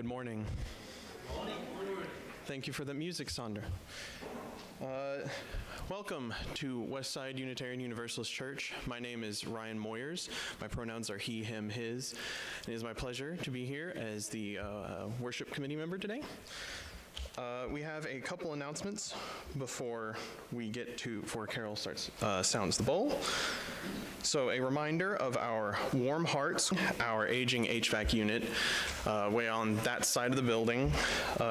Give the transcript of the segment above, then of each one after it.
Good morning. Thank you for the music, Sander. Welcome to Westside Unitarian Universalist Church. My name is Ryan Moyers. My pronouns are he, him, his. It is my pleasure to be here as the worship committee member today. We have a couple announcements before Carol sounds the bowl. So a reminder of our Warm Hearts, our aging HVAC unit, way on that side of the building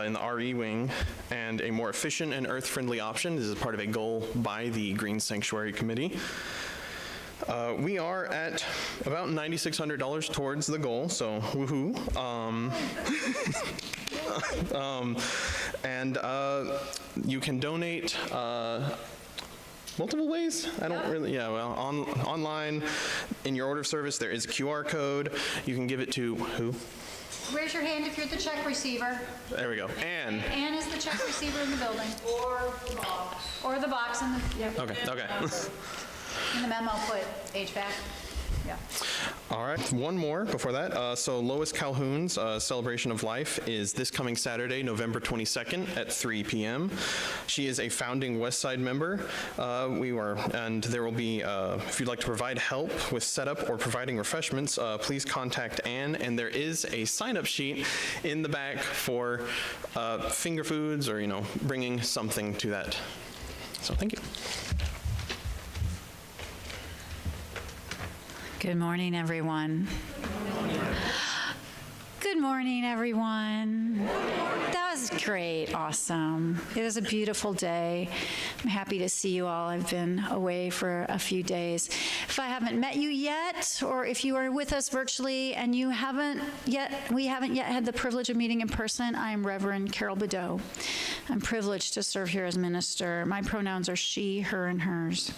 in the RE wing, and a more efficient and earth-friendly option. This is part of a goal by the Green Sanctuary Committee. We are at about $9,600 towards the goal, so woohoo. And you can donate multiple ways? Online, in your order of service, there is a QR code. You can give it to who? Raise your hand if you're the check receiver. There we go. Ann. Ann is the check receiver in the building. Or the box. Or the box in the, yep. Okay. In the memo, put HVAC. Yeah. All right, one more before that. So Lois Calhoun's Celebration of Life is this coming Saturday, November 22nd at 3 p.m. She is a founding Westside member. And there will be, if you'd like to provide help with setup or providing refreshments, please contact Ann, and there is a sign-up sheet in the back for finger foods or, bringing something to that. So thank you. Good morning, everyone. Good morning, everyone. That was great, awesome. It was a beautiful day. I'm happy to see you all. I've been away for a few days. If I haven't met you yet, or if you are with us virtually and we haven't yet had the privilege of meeting in person, I'm Reverend Carol Bodeau. I'm privileged to serve here as minister. My pronouns are she, her, and hers.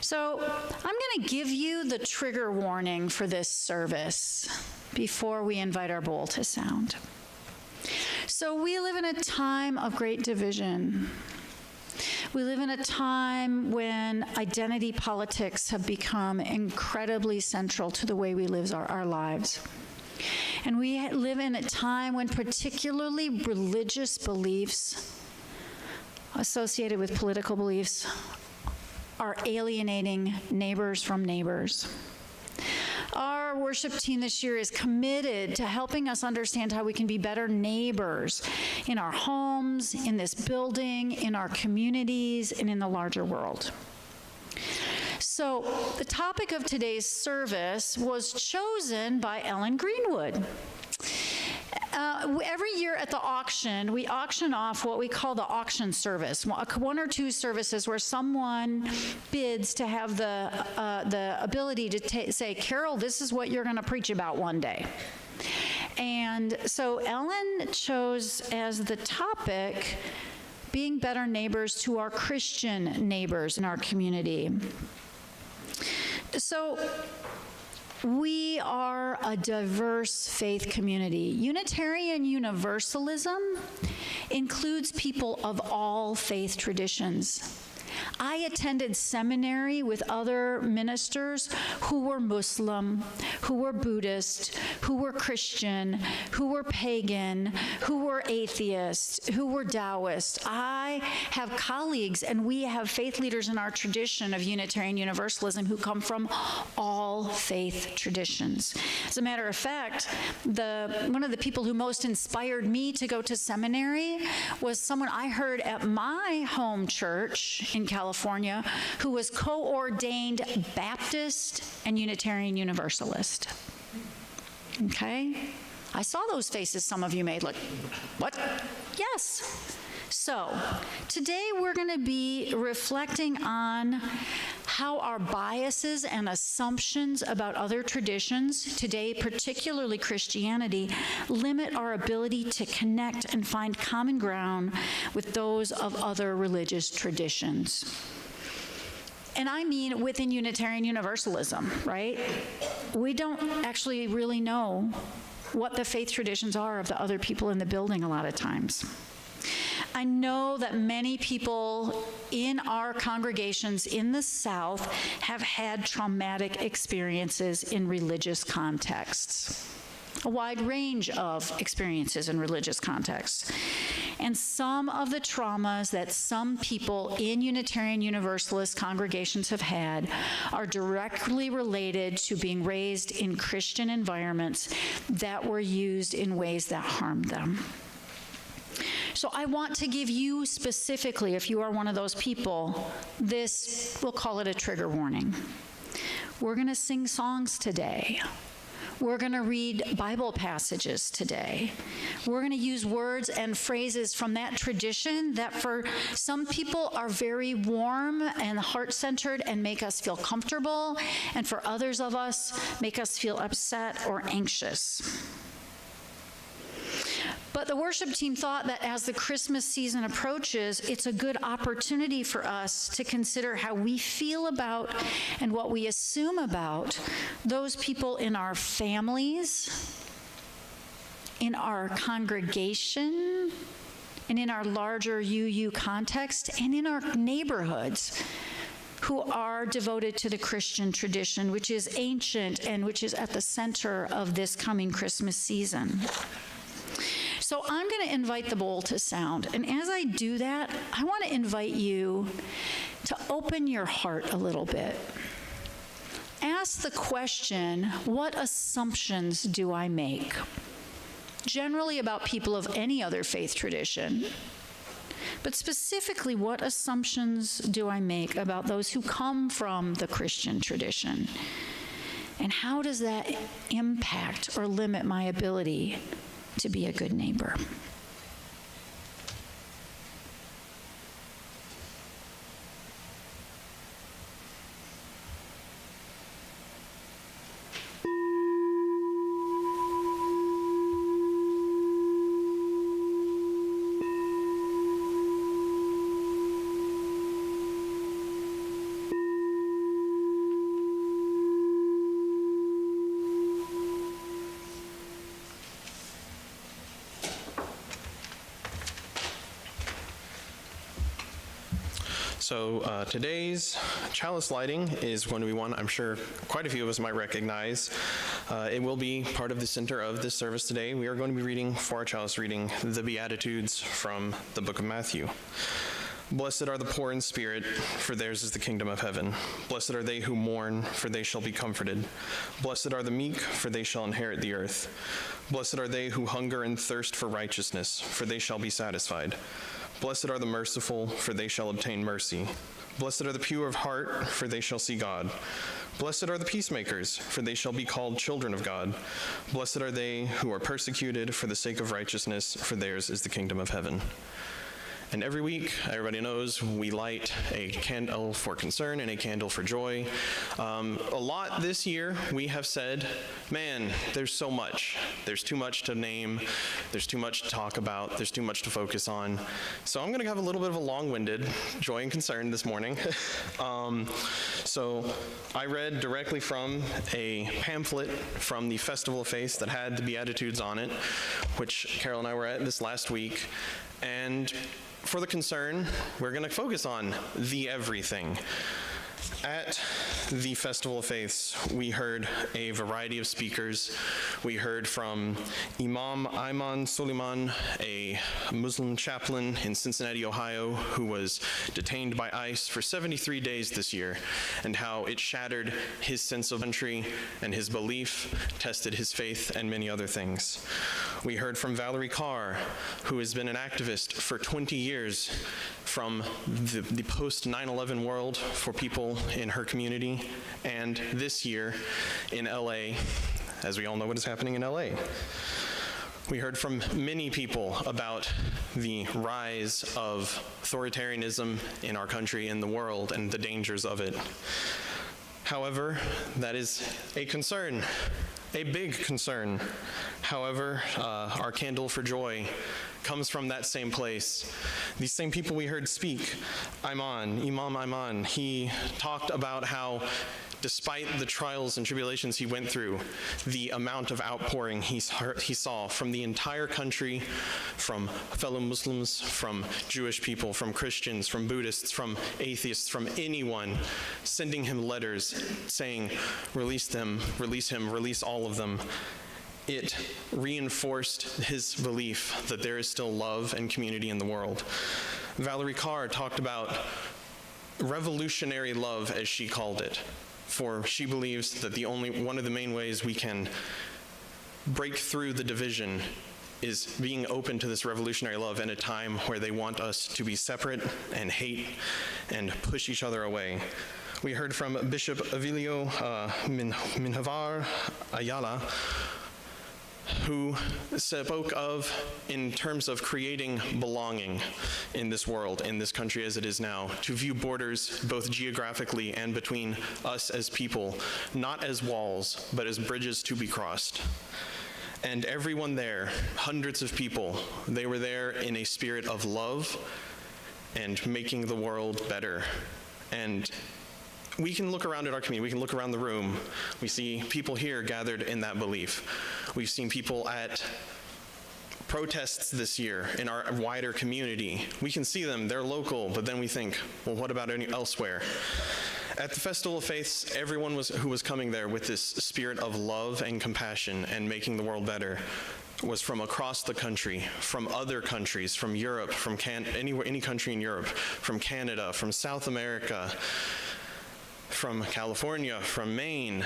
So I'm going to give you the trigger warning for this service before we invite our bowl to sound. So we live in a time of great division. We live in a time when identity politics have become incredibly central to the way we live our lives. And we live in a time when particularly religious beliefs associated with political beliefs are alienating neighbors from neighbors. Our worship team this year is committed to helping us understand how we can be better neighbors in our homes, in this building, in our communities, and in the larger world. So the topic of today's service was chosen by Ellen Greenwood. Every year at the auction, we auction off what we call the auction service, one or two services where someone bids to have the ability to say, Carol, this is what you're going to preach about one day. And so Ellen chose as the topic, being better neighbors to our Christian neighbors in our community. So we are a diverse faith community. Unitarian Universalism includes people of all faith traditions. I attended seminary with other ministers who were Muslim, who were Buddhist, who were Christian, who were pagan, who were atheist, who were Taoist. I have colleagues, and we have faith leaders in our tradition of Unitarian Universalism who come from all faith traditions. As a matter of fact, one of the people who most inspired me to go to seminary was someone I heard at my home church in California who was co-ordained Baptist and Unitarian Universalist. Okay? I saw those faces some of you made, like, what? Yes. So, today we're going to be reflecting on how our biases and assumptions about other traditions, today particularly Christianity, limit our ability to connect and find common ground with those of other religious traditions. And I mean within Unitarian Universalism, right? We don't actually really know what the faith traditions are of the other people in the building a lot of times. I know that many people in our congregations in the South have had traumatic experiences in religious contexts. a wide range of experiences in religious contexts. And some of the traumas that some people in Unitarian Universalist congregations have had are directly related to being raised in Christian environments that were used in ways that harmed them. So I want to give you specifically, if you are one of those people, this, we'll call it a trigger warning. We're going to sing songs today. We're going to read Bible passages today. We're going to use words and phrases from that tradition that for some people are very warm and heart-centered and make us feel comfortable, and for others of us make us feel upset or anxious. But the worship team thought that as the Christmas season approaches, it's a good opportunity for us to consider how we feel about and what we assume about those people in our families, in our congregation, and in our larger UU context, and in our neighborhoods who are devoted to the Christian tradition, which is ancient and which is at the center of this coming Christmas season. So I'm going to invite the bowl to sound. And as I do that, I want to invite you to open your heart a little bit. Ask the question, what assumptions do I make? Generally about people of any other faith tradition. But specifically, what assumptions do I make about those who come from the Christian tradition? And how does that impact or limit my ability to be a good neighbor? So today's chalice lighting is going to be one I'm sure quite a few of us might recognize. It will be part of the center of this service today. We are going to be reading, for our chalice reading, the Beatitudes from the book of Matthew. Blessed are the poor in spirit, for theirs is the kingdom of heaven. Blessed are they who mourn, for they shall be comforted. Blessed are the meek, for they shall inherit the earth. Blessed are they who hunger and thirst for righteousness, for they shall be satisfied. Blessed are the merciful, for they shall obtain mercy. Blessed are the pure of heart, for they shall see God. Blessed are the peacemakers, for they shall be called children of God. Blessed are they who are persecuted for the sake of righteousness, for theirs is the kingdom of heaven. And every week, everybody knows, we light a candle for concern and a candle for joy. A lot this year, we have said, man, there's so much. There's too much to name. There's too much to talk about. There's too much to focus on. So I'm going to have a little bit of a long-winded joy and concern this morning. So I read directly from a pamphlet from the Festival of Faith that had the Beatitudes on it, which Carol and I were at this last week. And for the concern, we're going to focus on the everything. At the Festival of Faiths, we heard a variety of speakers. We heard from Imam Ayman Suleiman, a Muslim chaplain in Cincinnati, Ohio, who was detained by ICE for 73 days this year, and how it shattered his sense of country and his belief, tested his faith, and many other things. We heard from Valerie Carr, who has been an activist for 20 years from the post-9/11 world for people in her community, and this year in LA, as we all know what is happening in LA. We heard from many people about the rise of authoritarianism in our country and the world and the dangers of it. However, that is a concern, a big concern. However, our candle for joy comes from that same place. These same people we heard speak, Imam Ayman, he talked about how despite the trials and tribulations he went through, the amount of outpouring he saw from the entire country, from fellow Muslims, from Jewish people, from Christians, from Buddhists, from atheists, from anyone, sending him letters saying, release them, release him, release all of them. it reinforced his belief that there is still love and community in the world. Valerie Carr talked about revolutionary love, as she called it, for she believes that one of the main ways we can break through the division is being open to this revolutionary love in a time where they want us to be separate and hate and push each other away. We heard from Bishop Avilio Minhavar Ayala, who spoke of, in terms of creating belonging in this world, in this country as it is now, to view borders both geographically and between us as people, not as walls, but as bridges to be crossed. And everyone there, hundreds of people, they were there in a spirit of love and making the world better. And we can look around at our community, we can look around the room, we see people here gathered in that belief. We've seen people at protests this year in our wider community. We can see them, they're local, but then we think, well, what about elsewhere? At the Festival of Faiths, everyone who was coming there with this spirit of love and compassion and making the world better was from across the country, from other countries, from Europe, from any country in Europe, from Canada, from South America, from California, from Maine.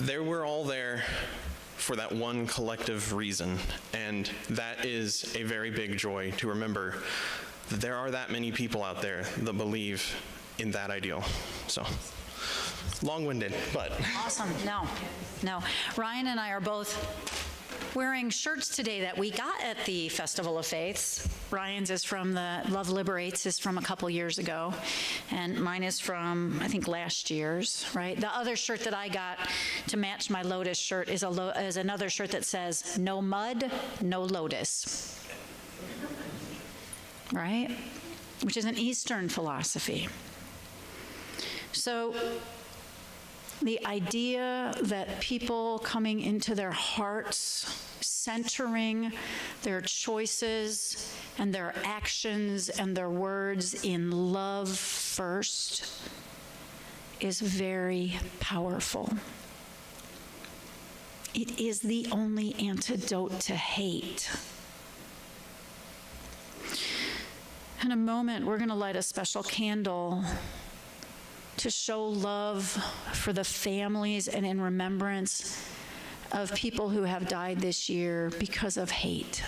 They were all there for that one collective reason, and that is a very big joy to remember that there are that many people out there that believe in that ideal. So, long-winded, but. Awesome. No. Ryan and I are both wearing shirts today that we got at the Festival of Faiths. Ryan's is from the Love Liberates, is from a couple years ago, and mine is from, I think, last year's, right? The other shirt that I got to match my Lotus shirt is another shirt that says, "No mud, no lotus." Right? Which is an Eastern philosophy. So the idea that people coming into their hearts, centering their choices and their actions and their words in love first is very powerful. It is the only antidote to hate. In a moment, we're going to light a special candle to show love for the families and in remembrance of people who have died this year because of hate.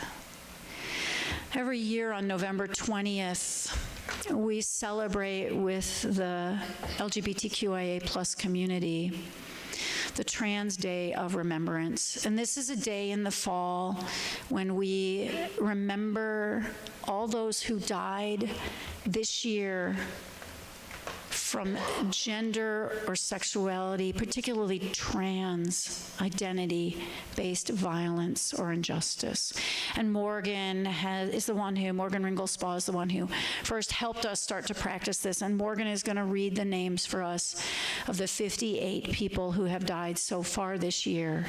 Every year on November 20th, we celebrate with the LGBTQIA+ community the Trans Day of Remembrance. And this is a day in the fall when we remember all those who died this year from gender or sexuality, particularly trans identity-based violence or injustice. And Morgan Ringelspaw is the one who first helped us start to practice this. And Morgan is going to read the names for us of the 58 people who have died so far this year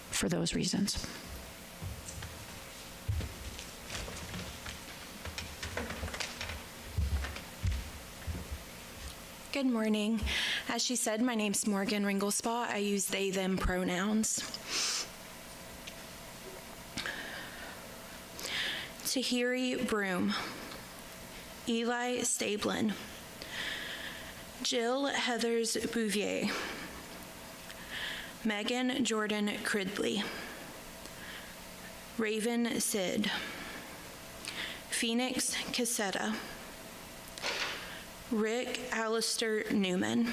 for those reasons. Good morning. As she said, my name's Morgan Ringelspaw. I use they, them pronouns. Tahiri Broom, Eli Stablin, Jill Heathers Bouvier, Megan Jordan Cridley, Raven Sid, Phoenix Cassetta, Rick Alistair Newman,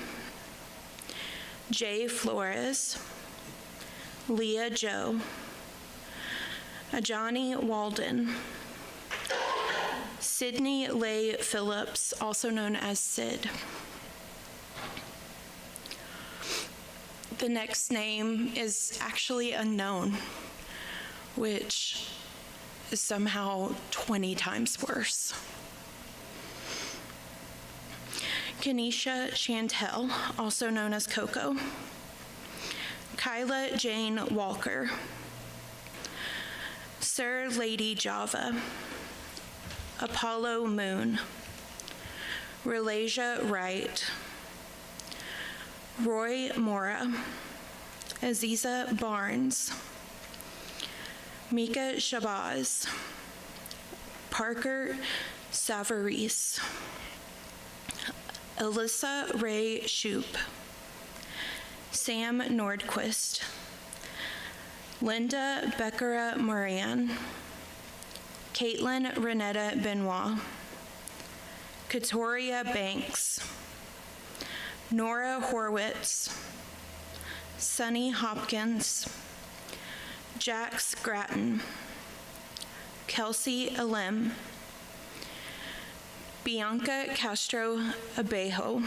Jay Flores, Leah Joe, Ajani Walden, Sydney Leigh Phillips, also known as Sid. The next name is actually unknown, which is somehow 20 times worse. Kenesha Chantel, also known as Coco. Kyla Jane Walker. Sir Lady Java. Apollo Moon. Relasia Wright. Roy Mora. Aziza Barnes, Mika Shabazz, Parker Savarese, Alyssa Ray Shoup, Sam Nordquist, Linda Beckera Moran, Caitlin Renetta Benoit, Katoria Banks, Nora Horwitz, Sunny Hopkins, Jax Gratton, Kelsey Alem, Bianca Castro Abejo,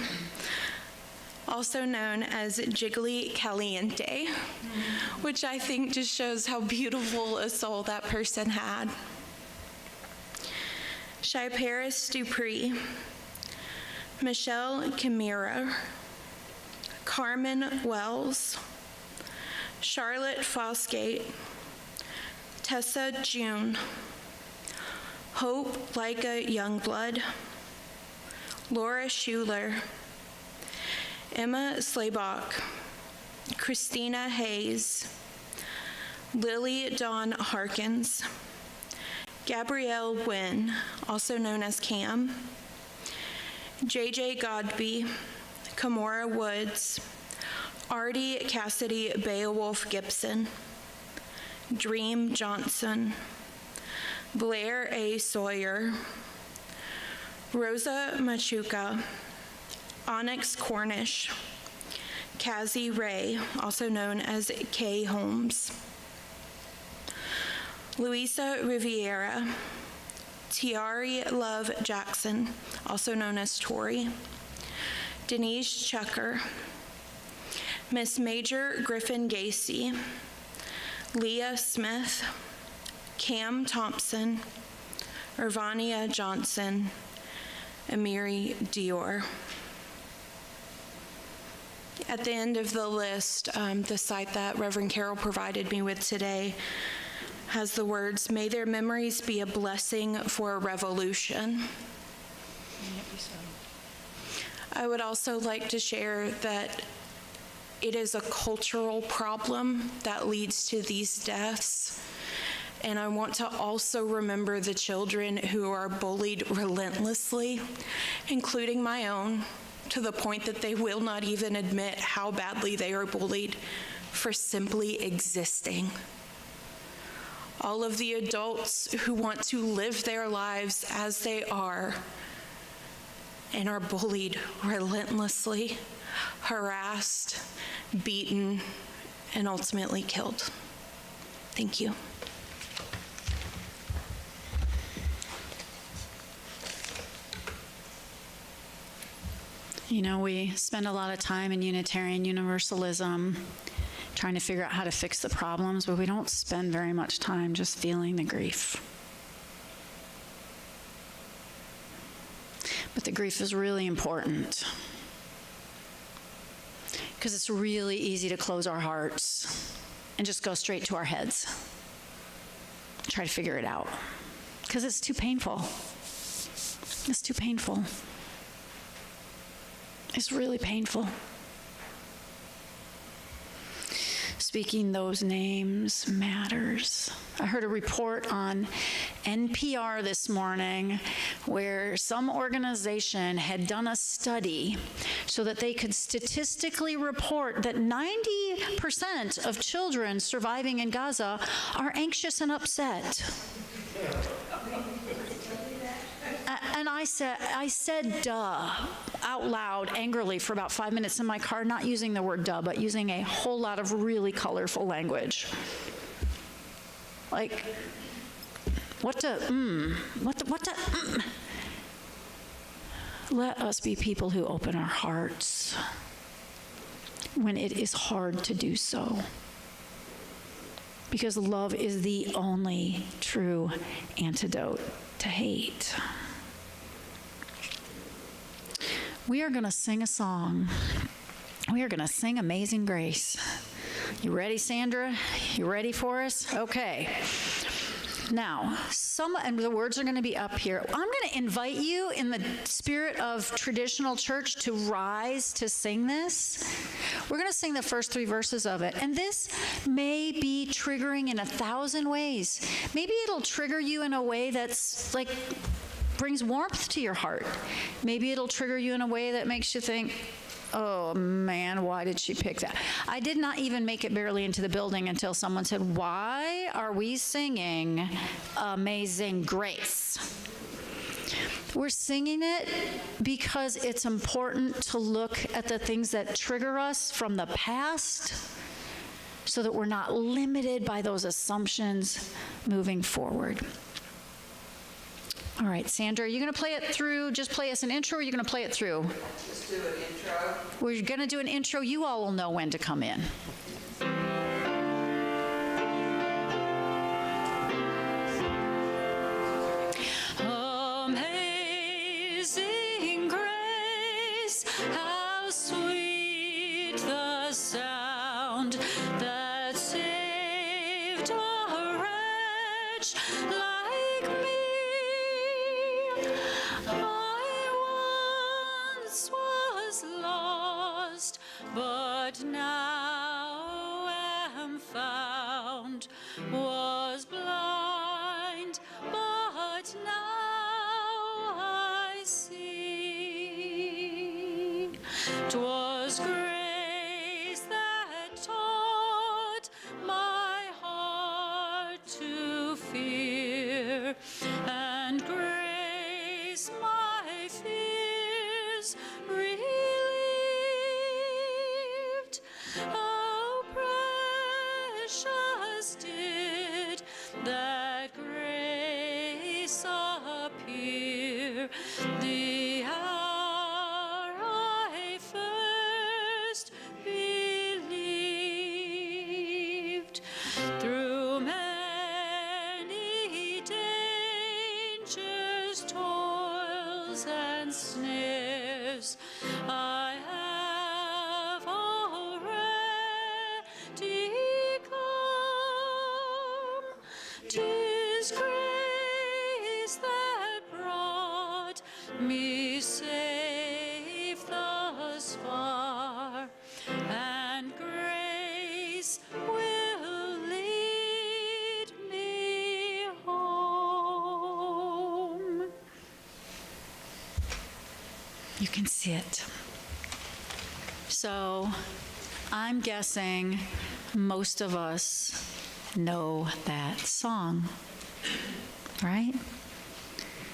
also known as Jiggly Caliente, which I think just shows how beautiful a soul that person had. Shai Paris Dupree, Michelle Kimira, Carmen Wells, Charlotte Fosgate, Tessa June, Hope Leica Youngblood, Laura Schuler, Emma Slaybach, Christina Hayes, Lily Dawn Harkins, Gabrielle Wynn, also known as Cam, JJ Godby, Kamora Woods, Artie Cassidy Beowulf Gibson, Dream Johnson, Blair A. Sawyer, Rosa Machuca, Onyx Cornish, Cassie Ray, also known as Kay Holmes, Luisa Riviera, Tiari Love Jackson, also known as Tori, Denise Chucker, Miss Major Griffin Gacy, Leah Smith, Cam Thompson, Irvania Johnson, Amiri Dior. At the end of the list, the site that Reverend Carol provided me with today has the words, "May their memories be a blessing for a revolution." I would also like to share that it is a cultural problem that leads to these deaths. And I want to also remember the children who are bullied relentlessly, including my own, to the point that they will not even admit how badly they are bullied for simply existing. All of the adults who want to live their lives as they are and are bullied relentlessly, harassed, beaten, and ultimately killed. Thank you. You know, we spend a lot of time in Unitarian Universalism trying to figure out how to fix the problems, but we don't spend very much time just feeling the grief. But the grief is really important because it's really easy to close our hearts and just go straight to our heads. Try to figure it out because it's too painful. It's too painful. It's really painful. Speaking those names matters. I heard a report on NPR this morning where some organization had done a study so that they could statistically report that 90% of children surviving in Gaza are anxious and upset. And I said duh out loud angrily for about 5 minutes in my car, not using the word duh, but using a whole lot of really colorful language. Like, what the. Let us be people who open our hearts when it is hard to do so. Because love is the only true antidote to hate. We are going to sing a song. We are going to sing Amazing Grace. You ready, Sandra? You ready for us? Okay. Now, and the words are going to be up here. I'm going to invite you in the spirit of traditional church to rise to sing this. We're going to sing the first 3 verses of it. And this may be triggering in 1,000 ways. Maybe it'll trigger you in a way that's like brings warmth to your heart. Maybe it'll trigger you in a way that makes you think, oh man, why did she pick that? I did not even make it barely into the building until someone said, why are we singing Amazing Grace? We're singing it because it's important to look at the things that trigger us from the past so that we're not limited by those assumptions moving forward. All right, Sandra, are you going to play it through, just play us an intro, or are you going to play it through? Just do an intro. We're going to do an intro. You all will know when to come in. Amazing grace, how sweet the sound that saved a wretch like me. I once was lost, but now am found, was blind, but now I see. 'Twas grace that taught my heart to fear, and grace my fears relieved. How precious did that grace appear, the hour I first believed. Through many dangers, toils, and snares, I have already come. 'Tis grace that brought me safe thus far, and grace will lead me home. You can see it. So I'm guessing most of us know that song, right?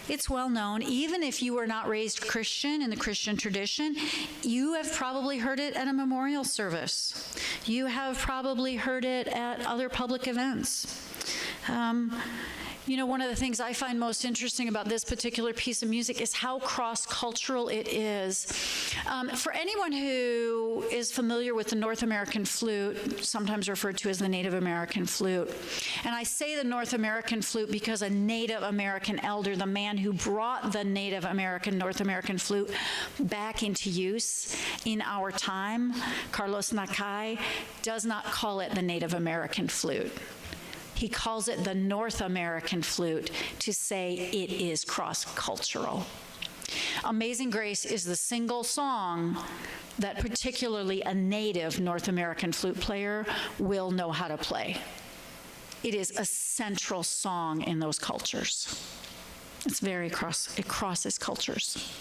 It's well known. Even if you were not raised Christian in the Christian tradition, you have probably heard it at a memorial service. You have probably heard it at other public events. You know, one of the things I find most interesting about this particular piece of music is how cross-cultural it is. For anyone who is familiar with the North American flute, sometimes referred to as the Native American flute, and I say the North American flute because a Native American elder, the man who brought the Native American, North American flute back into use in our time, Carlos Nakai, does not call it the Native American flute. He calls it the North American flute to say it is cross-cultural. Amazing Grace is the single song that particularly a native North American flute player will know how to play. It is a central song in those cultures. It's very it crosses cultures.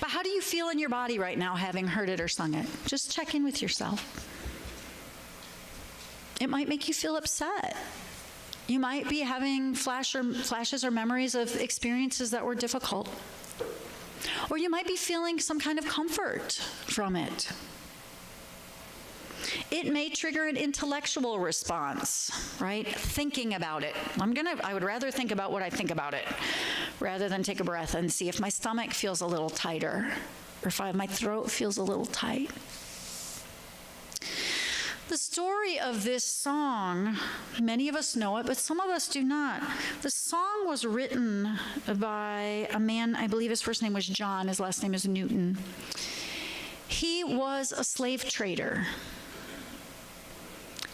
But how do you feel in your body right now having heard it or sung it? Just check in with yourself. It might make you feel upset. You might be having flashes or memories of experiences that were difficult. Or you might be feeling some kind of comfort from it. It may trigger an intellectual response, right? Thinking about it. I would rather think about what I think about it rather than take a breath and see if my stomach feels a little tighter or if my throat feels a little tight. The story of this song, many of us know it, but some of us do not. The song was written by a man, I believe his first name was John, his last name is Newton. He was a slave trader.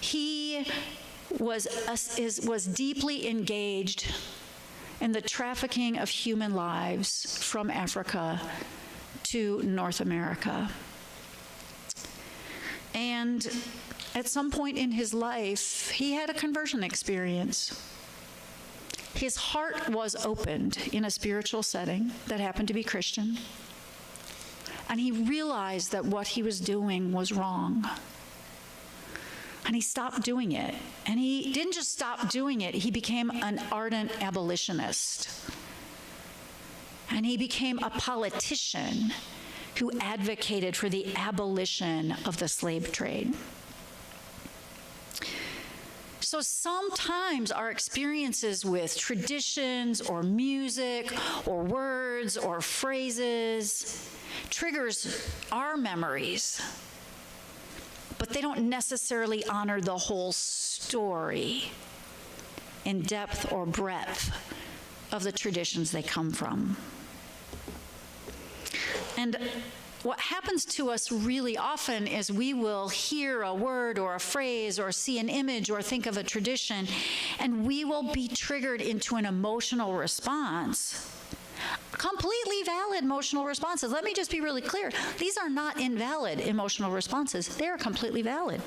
He was deeply engaged in the trafficking of human lives from Africa to North America. And at some point in his life, he had a conversion experience. His heart was opened in a spiritual setting that happened to be Christian. And he realized that what he was doing was wrong. And he stopped doing it. And he didn't just stop doing it, he became an ardent abolitionist. And he became a politician who advocated for the abolition of the slave trade. So sometimes our experiences with traditions or music or words or phrases triggers our memories, but they don't necessarily honor the whole story in depth or breadth of the traditions they come from. And what happens to us really often is we will hear a word or a phrase or see an image or think of a tradition, and we will be triggered into an emotional response. Completely valid emotional responses. Let me just be really clear. These are not invalid emotional responses. They are completely valid.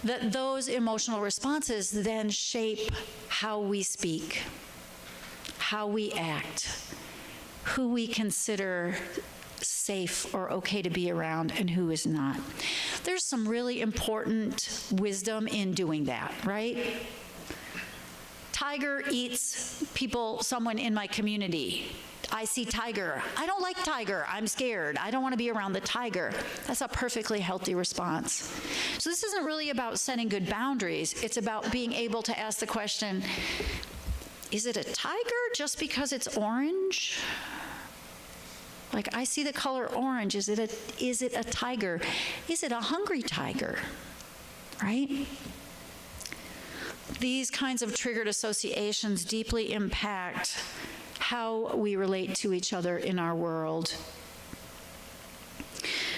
That those emotional responses then shape how we speak, how we act, who we consider safe or okay to be around and who is not. There's some really important wisdom in doing that, right? Tiger eats someone in my community. I see tiger. I don't like tiger. I'm scared. I don't want to be around the tiger. That's a perfectly healthy response. So this isn't really about setting good boundaries. It's about being able to ask the question, is it a tiger just because it's orange? Like, I see the color orange. Is it a tiger? Is it a hungry tiger? Right? These kinds of triggered associations deeply impact how we relate to each other in our world.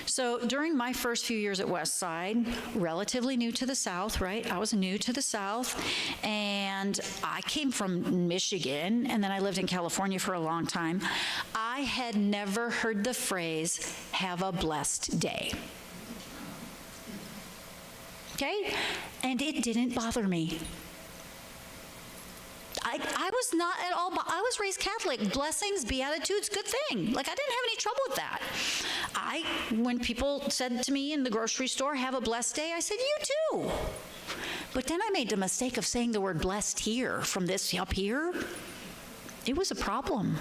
So during my first few years at Westside, relatively new to the South, right? I was new to the South, and I came from Michigan, and then I lived in California for a long time. I had never heard the phrase, "have a blessed day." Okay? And it didn't bother me. I was not at all, I was raised Catholic. Blessings, Beatitudes, good thing. Like, I didn't have any trouble with that. When people said to me in the grocery store, "have a blessed day," I said, "you too." But then I made the mistake of saying the word blessed here, from this up here. It was a problem.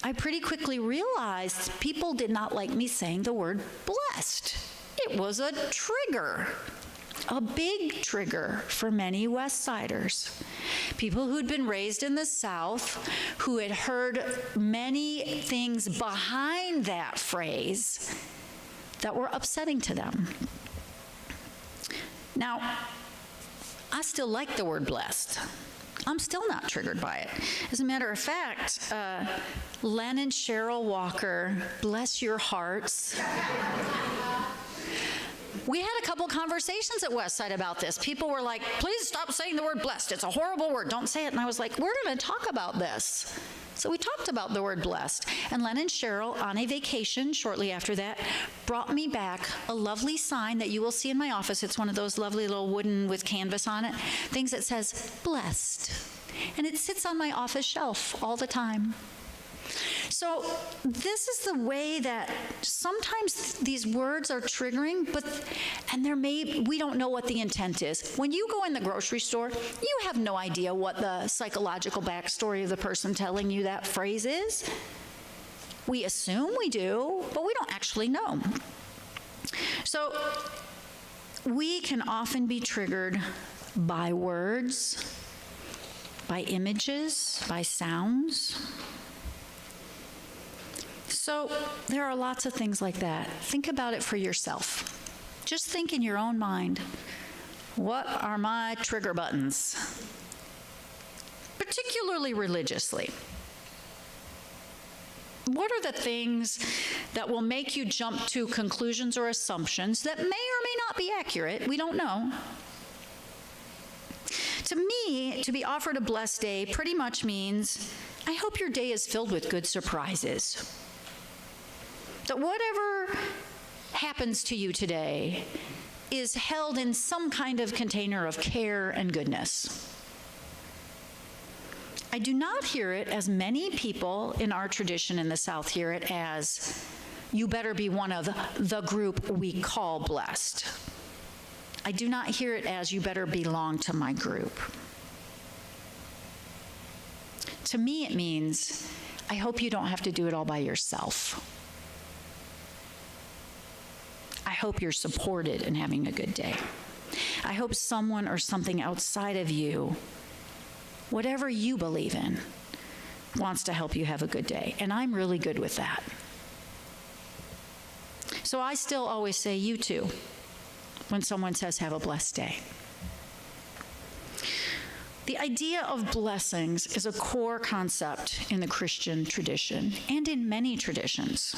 I pretty quickly realized people did not like me saying the word blessed. It was a trigger. A big trigger for many Westsiders. People who'd been raised in the South, who had heard many things behind that phrase that were upsetting to them. Now, I still like the word blessed. I'm still not triggered by it. As a matter of fact, Len and Cheryl Walker, bless your hearts. We had a couple conversations at Westside about this. People were like, "please stop saying the word blessed. It's a horrible word. Don't say it." And I was like, we're going to talk about this. So we talked about the word blessed. And Len and Cheryl, on a vacation shortly after that, brought me back a lovely sign that you will see in my office. It's one of those lovely little wooden with canvas on it, things that says blessed. And it sits on my office shelf all the time. So this is the way that sometimes these words are triggering, we don't know what the intent is. When you go in the grocery store, you have no idea what the psychological backstory of the person telling you that phrase is. We assume we do, but we don't actually know. So we can often be triggered by words, by images, by sounds. So there are lots of things like that. Think about it for yourself. Just think in your own mind, what are my trigger buttons? Particularly religiously. What are the things that will make you jump to conclusions or assumptions that may or may not be accurate? We don't know. To me, to be offered a blessed day pretty much means, I hope your day is filled with good surprises. That whatever happens to you today is held in some kind of container of care and goodness. I do not hear it, as many people in our tradition in the South hear it, as you better be one of the group we call blessed. I do not hear it as you better belong to my group. To me, it means, I hope you don't have to do it all by yourself. I hope you're supported in having a good day. I hope someone or something outside of you, whatever you believe in, wants to help you have a good day. And I'm really good with that. So I still always say you too when someone says have a blessed day. The idea of blessings is a core concept in the Christian tradition and in many traditions.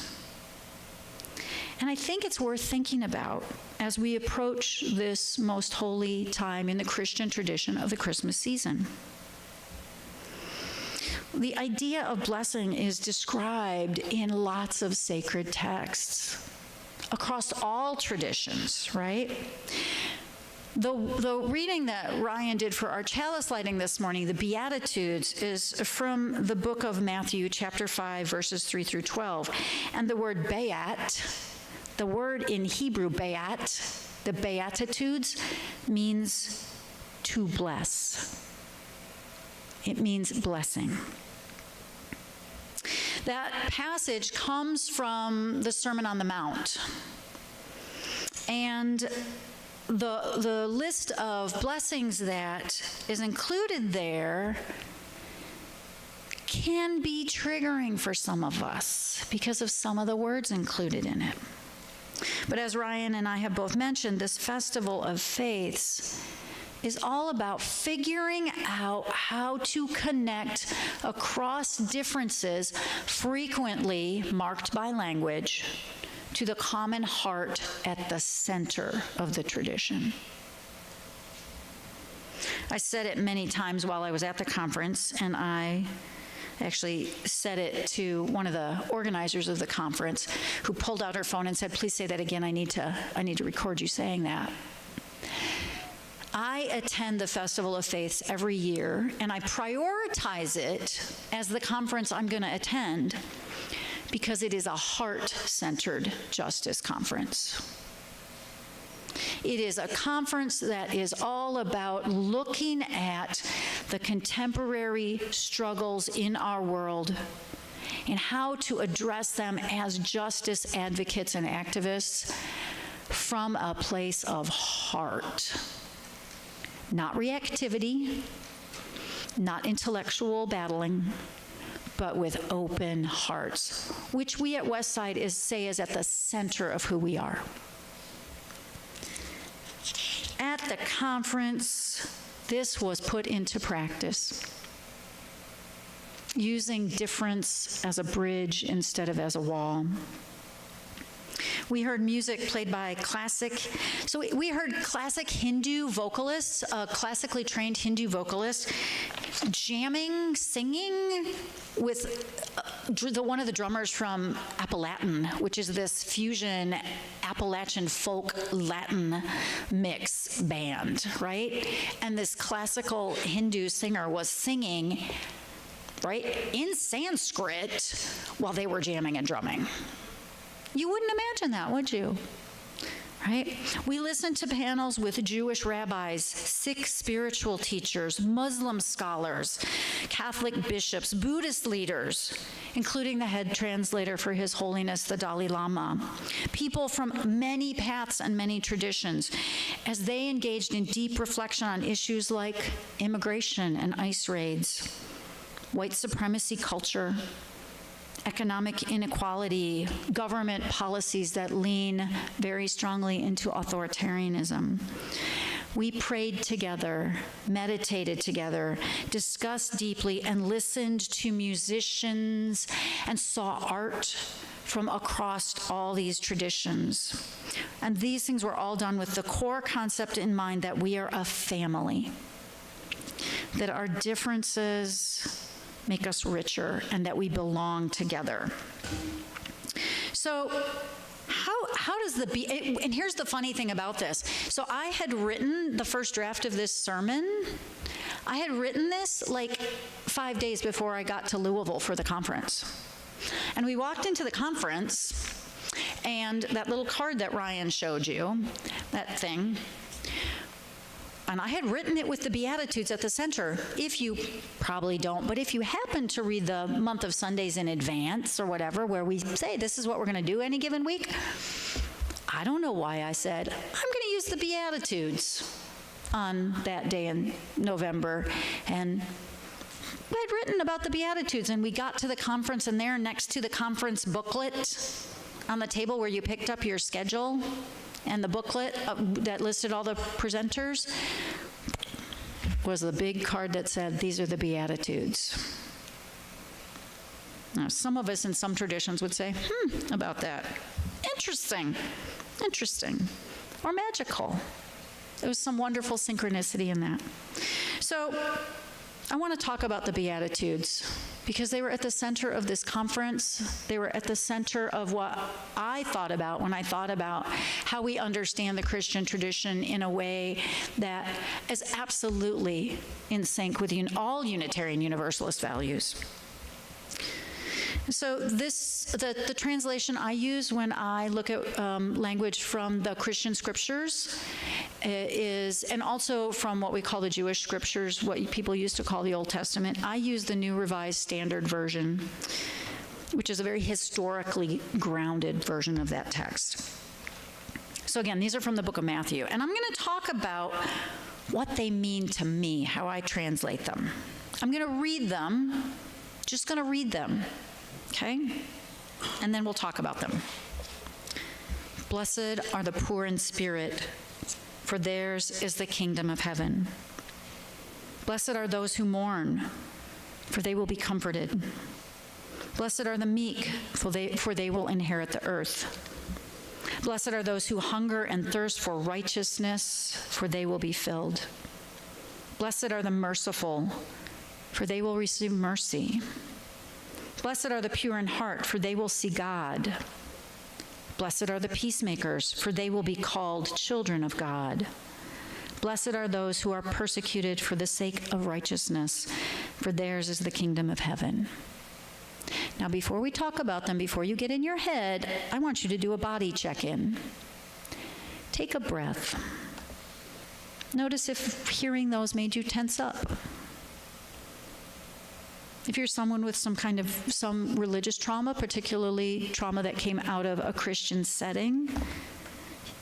And I think it's worth thinking about as we approach this most holy time in the Christian tradition of the Christmas season. The idea of blessing is described in lots of sacred texts across all traditions, right? The reading that Ryan did for our chalice lighting this morning, the Beatitudes, is from the book of Matthew, chapter 5, verses 3 through 12. And the word beat, the word in Hebrew, beat, the Beatitudes, means to bless. It means blessing. That passage comes from the Sermon on the Mount. And the list of blessings that is included there can be triggering for some of us because of some of the words included in it. But as Ryan and I have both mentioned, this festival of faiths is all about figuring out how to connect across differences frequently marked by language to the common heart at the center of the tradition. I said it many times while I was at the conference, and I actually said it to one of the organizers of the conference, who pulled out her phone and said, "Please say that again. I need to record you saying that." I attend the Festival of Faiths every year, and I prioritize it as the conference I'm going to attend because it is a heart-centered justice conference. It is a conference that is all about looking at the contemporary struggles in our world and how to address them as justice advocates and activists from a place of heart. Not reactivity, not intellectual battling, but with open hearts, which we at Westside say is at the center of who we are. At the conference, this was put into practice, using difference as a bridge instead of as a wall. We heard music played by we heard classic Hindu vocalists, classically trained Hindu vocalists, jamming, singing with one of the drummers from Appalachian, which is this fusion Appalachian folk Latin mix band, right? And this classical Hindu singer was singing, right, in Sanskrit while they were jamming and drumming. You wouldn't imagine that, would you? Right? We listened to panels with Jewish rabbis, Sikh spiritual teachers, Muslim scholars, Catholic bishops, Buddhist leaders, including the head translator for His Holiness the Dalai Lama, people from many paths and many traditions, as they engaged in deep reflection on issues like immigration and ICE raids, white supremacy culture, economic inequality, government policies that lean very strongly into authoritarianism. We prayed together, meditated together, discussed deeply, and listened to musicians and saw art from across all these traditions. And these things were all done with the core concept in mind that we are a family, that our differences make us richer, and that we belong together. So, how does and here's the funny thing about this. So I had written the first draft of this sermon. I had written this like 5 days before I got to Louisville for the conference. And we walked into the conference, and that little card that Ryan showed you, that thing, and I had written it with the Beatitudes at the center. If you probably don't, but if you happen to read the month of Sundays in advance or whatever, where we say this is what we're going to do any given week, I don't know why I said, I'm going to use the Beatitudes on that day in November. And I had written about the Beatitudes, and we got to the conference, and there next to the conference booklet on the table where you picked up your schedule, and the booklet that listed all the presenters was the big card that said, these are the Beatitudes. Now, some of us in some traditions would say, about that. Interesting, or magical. There was some wonderful synchronicity in that. So I want to talk about the Beatitudes because they were at the center of this conference. They were at the center of what I thought about when I thought about how we understand the Christian tradition in a way that is absolutely in sync with all Unitarian Universalist values. So the translation I use when I look at language from the Christian scriptures is, and also from what we call the Jewish scriptures, what people used to call the Old Testament, I use the New Revised Standard Version, which is a very historically grounded version of that text. So again, these are from the book of Matthew, and I'm going to talk about what they mean to me, how I translate them. I'm going to read them, just going to read them. Okay? And then we'll talk about them. Blessed are the poor in spirit, for theirs is the kingdom of heaven. Blessed are those who mourn, for they will be comforted. Blessed are the meek, for they will inherit the earth. Blessed are those who hunger and thirst for righteousness, for they will be filled. Blessed are the merciful, for they will receive mercy. Blessed are the pure in heart, for they will see God. Blessed are the peacemakers, for they will be called children of God. Blessed are those who are persecuted for the sake of righteousness, for theirs is the kingdom of heaven. Now, before we talk about them, before you get in your head, I want you to do a body check-in. Take a breath. Notice if hearing those made you tense up. If you're someone with some religious trauma, particularly trauma that came out of a Christian setting,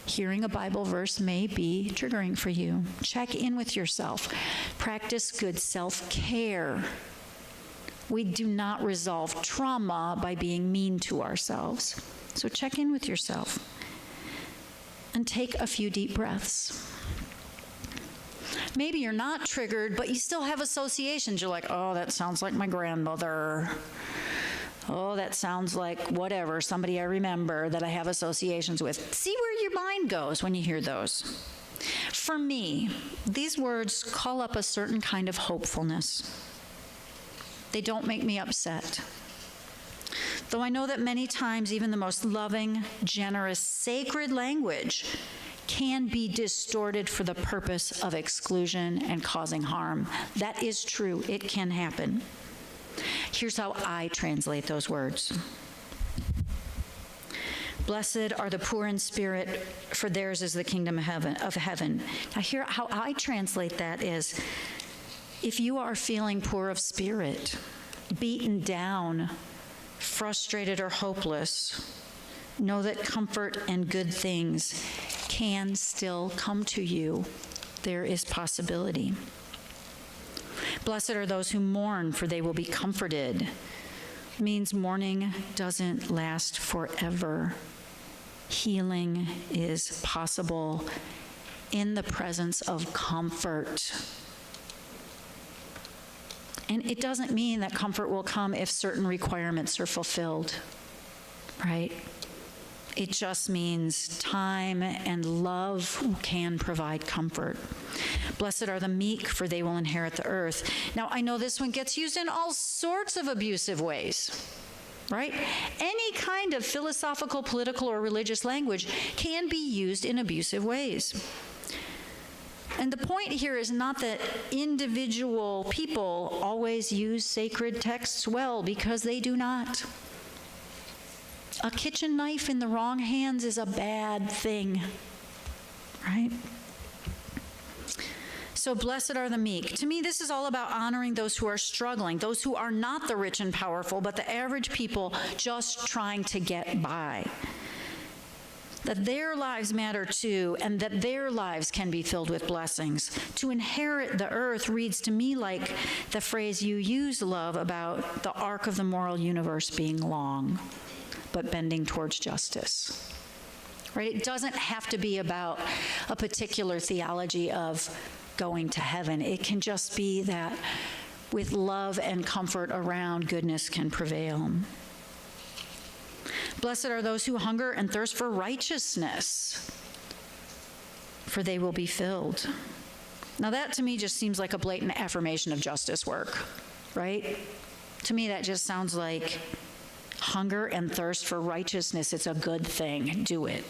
hearing a Bible verse may be triggering for you. Check in with yourself. Practice good self-care. We do not resolve trauma by being mean to ourselves. So check in with yourself and take a few deep breaths. Maybe you're not triggered, but you still have associations. You're like, oh, that sounds like my grandmother. Oh, that sounds like whatever, somebody I remember that I have associations with. See where your mind goes when you hear those. For me, these words call up a certain kind of hopefulness. They don't make me upset. Though I know that many times even the most loving, generous, sacred language can be distorted for the purpose of exclusion and causing harm. That is true. It can happen. Here's how I translate those words. Blessed are the poor in spirit, for theirs is the kingdom of heaven. Now, here, how I translate that is, if you are feeling poor of spirit, beaten down, frustrated, or hopeless, know that comfort and good things can still come to you. There is possibility. Blessed are those who mourn, for they will be comforted. It means mourning doesn't last forever. Healing is possible in the presence of comfort. And it doesn't mean that comfort will come if certain requirements are fulfilled, right? It just means time and love can provide comfort. Blessed are the meek, for they will inherit the earth. Now, I know this one gets used in all sorts of abusive ways. right? Any kind of philosophical, political, or religious language can be used in abusive ways. And the point here is not that individual people always use sacred texts well, because they do not. A kitchen knife in the wrong hands is a bad thing, right? So blessed are the meek. To me, this is all about honoring those who are struggling, those who are not the rich and powerful, but the average people just trying to get by. That their lives matter too, and that their lives can be filled with blessings. To inherit the earth reads to me like the phrase you use, love, about the arc of the moral universe being long, but bending towards justice. Right? It doesn't have to be about a particular theology of going to heaven. It can just be that with love and comfort around, goodness can prevail. Blessed are those who hunger and thirst for righteousness, for they will be filled. Now that to me just seems like a blatant affirmation of justice work, right? To me that just sounds like hunger and thirst for righteousness. It's a good thing. Do it.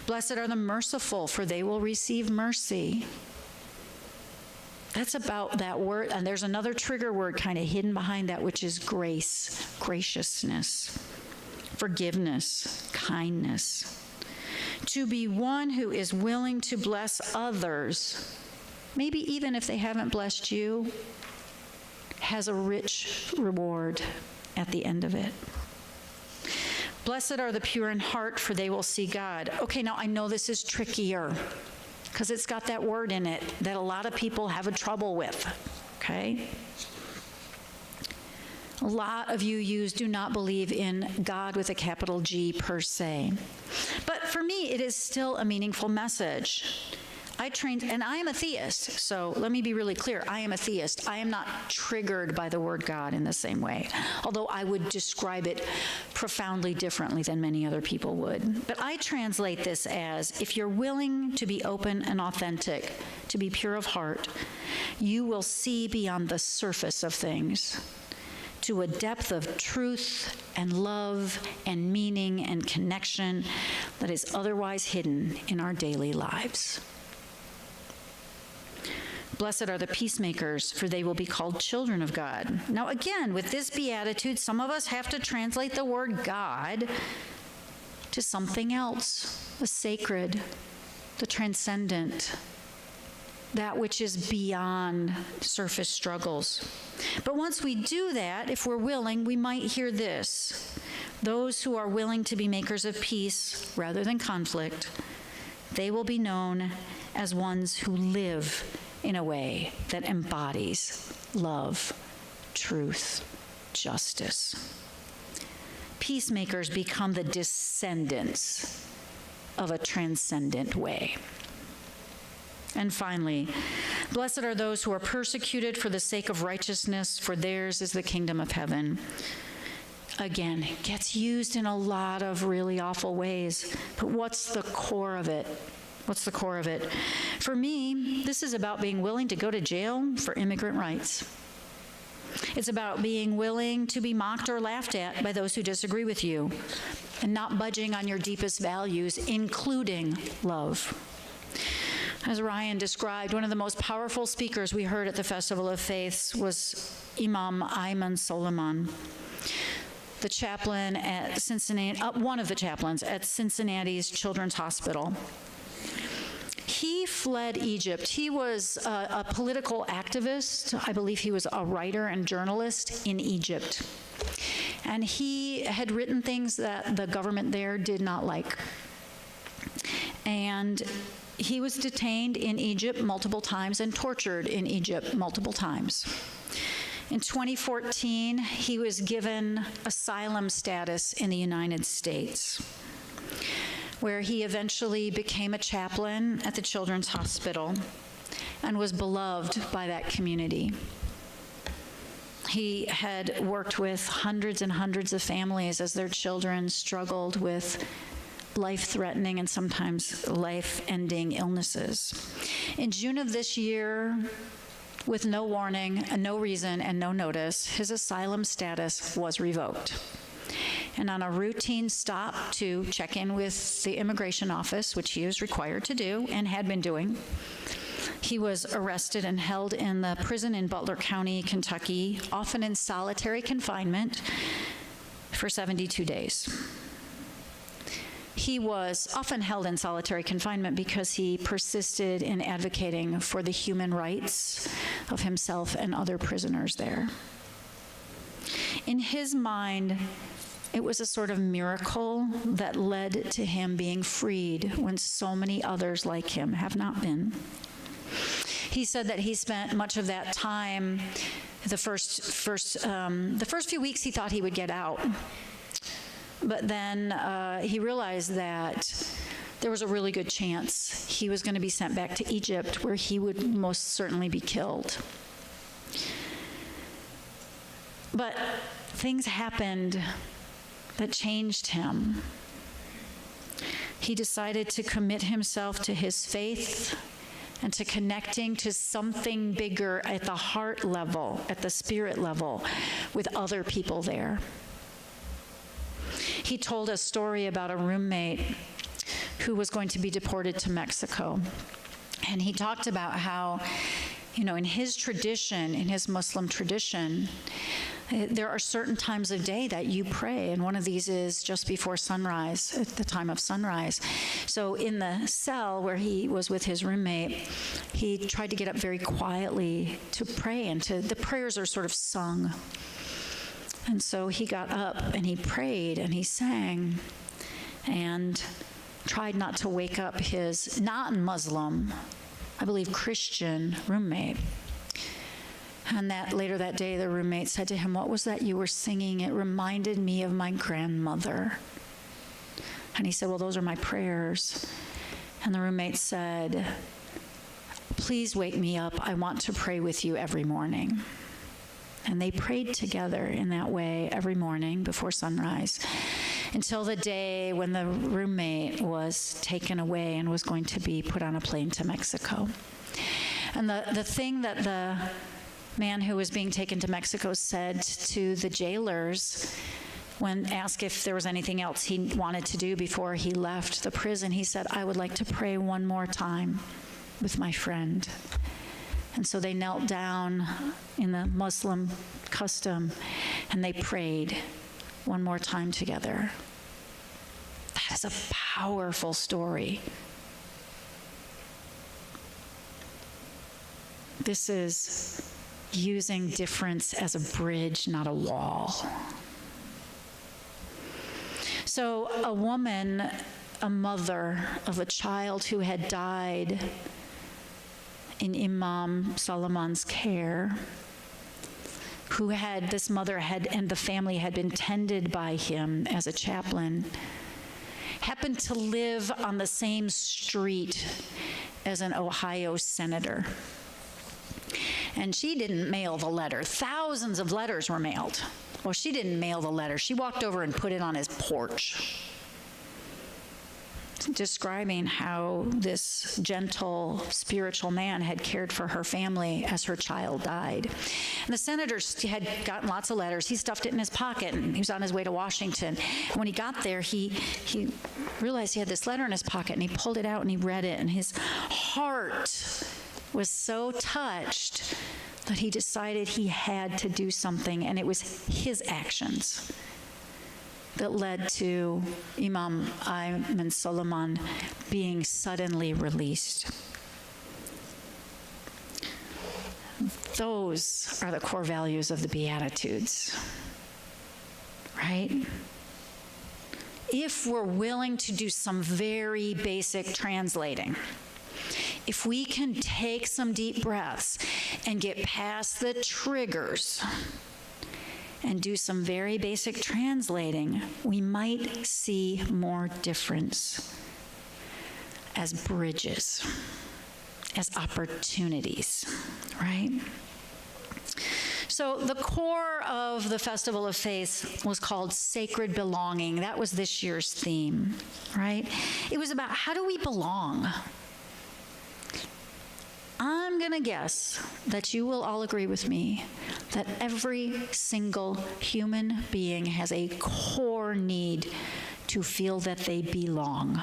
Blessed are the merciful, for they will receive mercy. That's about that word, and there's another trigger word kind of hidden behind that, which is grace, graciousness, forgiveness, kindness. To be one who is willing to bless others, maybe even if they haven't blessed you, has a rich reward at the end of it. Blessed are the pure in heart, for they will see God. Okay, now I know this is trickier because it's got that word in it that a lot of people have a trouble with, okay? A lot of you do not believe in God with a capital G per se. But for me, it is still a meaningful message. And I am a theist, so let me be really clear. I am a theist. I am not triggered by the word God in the same way, although I would describe it profoundly differently than many other people would. But I translate this as, if you're willing to be open and authentic, to be pure of heart, you will see beyond the surface of things to a depth of truth and love and meaning and connection that is otherwise hidden in our daily lives. Blessed are the peacemakers, for they will be called children of God. Now again, with this beatitude, some of us have to translate the word God to something else, the sacred, the transcendent, that which is beyond surface struggles. But once we do that, if we're willing, we might hear this: those who are willing to be makers of peace rather than conflict, they will be known as ones who live in a way that embodies love, truth, justice. Peacemakers become the descendants of a transcendent way. And finally, blessed are those who are persecuted for the sake of righteousness, for theirs is the kingdom of heaven. Again, it gets used in a lot of really awful ways, but what's the core of it? What's the core of it? For me, this is about being willing to go to jail for immigrant rights. It's about being willing to be mocked or laughed at by those who disagree with you, and not budging on your deepest values, including love. As Ryan described, one of the most powerful speakers we heard at the Festival of Faiths was Imam Ayman Soliman, the chaplain at Cincinnati, one of the chaplains at Cincinnati's Children's Hospital. He fled Egypt. He was a political activist. I believe he was a writer and journalist in Egypt. And he had written things that the government there did not like. And he was detained in Egypt multiple times and tortured in Egypt multiple times. In 2014, he was given asylum status in the United States, where he eventually became a chaplain at the Children's Hospital and was beloved by that community. He had worked with hundreds and hundreds of families as their children struggled with life-threatening and sometimes life-ending illnesses. In June of this year, with no warning, and no reason, and no notice, his asylum status was revoked. And on a routine stop to check in with the immigration office, which he was required to do and had been doing, he was arrested and held in the prison in Butler County, Kentucky, often in solitary confinement for 72 days. He was often held in solitary confinement because he persisted in advocating for the human rights of himself and other prisoners there. In his mind, it was a sort of miracle that led to him being freed when so many others like him have not been. He said that he spent much of that time, the first few weeks he thought he would get out. But then he realized that there was a really good chance he was going to be sent back to Egypt, where he would most certainly be killed. But things happened that changed him. He decided to commit himself to his faith and to connecting to something bigger at the heart level, at the spirit level, with other people there. He told a story about a roommate who was going to be deported to Mexico. And he talked about how, in his tradition, in his Muslim tradition, there are certain times of day that you pray, and one of these is just before sunrise, at the time of sunrise. So in the cell where he was with his roommate, he tried to get up very quietly to pray, and the prayers are sort of sung. And so he got up and he prayed and he sang and tried not to wake up his non-Muslim, I believe Christian roommate. And later that day, the roommate said to him, "What was that you were singing? It reminded me of my grandmother." And he said, "Well, those are my prayers." And the roommate said, "Please wake me up. I want to pray with you every morning." And they prayed together in that way every morning before sunrise until the day when the roommate was taken away and was going to be put on a plane to Mexico. And the thing that the man who was being taken to Mexico said to the jailers when asked if there was anything else he wanted to do before he left the prison, he said, "I would like to pray one more time with my friend." And so they knelt down in the Muslim custom and they prayed one more time together. That is a powerful story. This is using difference as a bridge, not a wall. So a woman, a mother of a child who had died in Imam Solomon's care, this mother and the family had been tended by him as a chaplain, happened to live on the same street as an Ohio senator. And she didn't mail the letter. Thousands of letters were mailed. Well, she didn't mail the letter. She walked over and put it on his porch, describing how this gentle, spiritual man had cared for her family as her child died. And the senator had gotten lots of letters. He stuffed it in his pocket, and he was on his way to Washington. And when he got there, he realized he had this letter in his pocket, and he pulled it out and he read it, and his heart was so touched that he decided he had to do something, and it was his actions that led to Imam Ayman Solomon being suddenly released. Those are the core values of the Beatitudes, right? If we're willing to do some very basic translating, if we can take some deep breaths and get past the triggers and do some very basic translating, we might see more difference as bridges, as opportunities, right? So the core of the Festival of Faith was called Sacred Belonging. That was this year's theme, right? It was about how do we belong? I'm going to guess that you will all agree with me that every single human being has a core need to feel that they belong.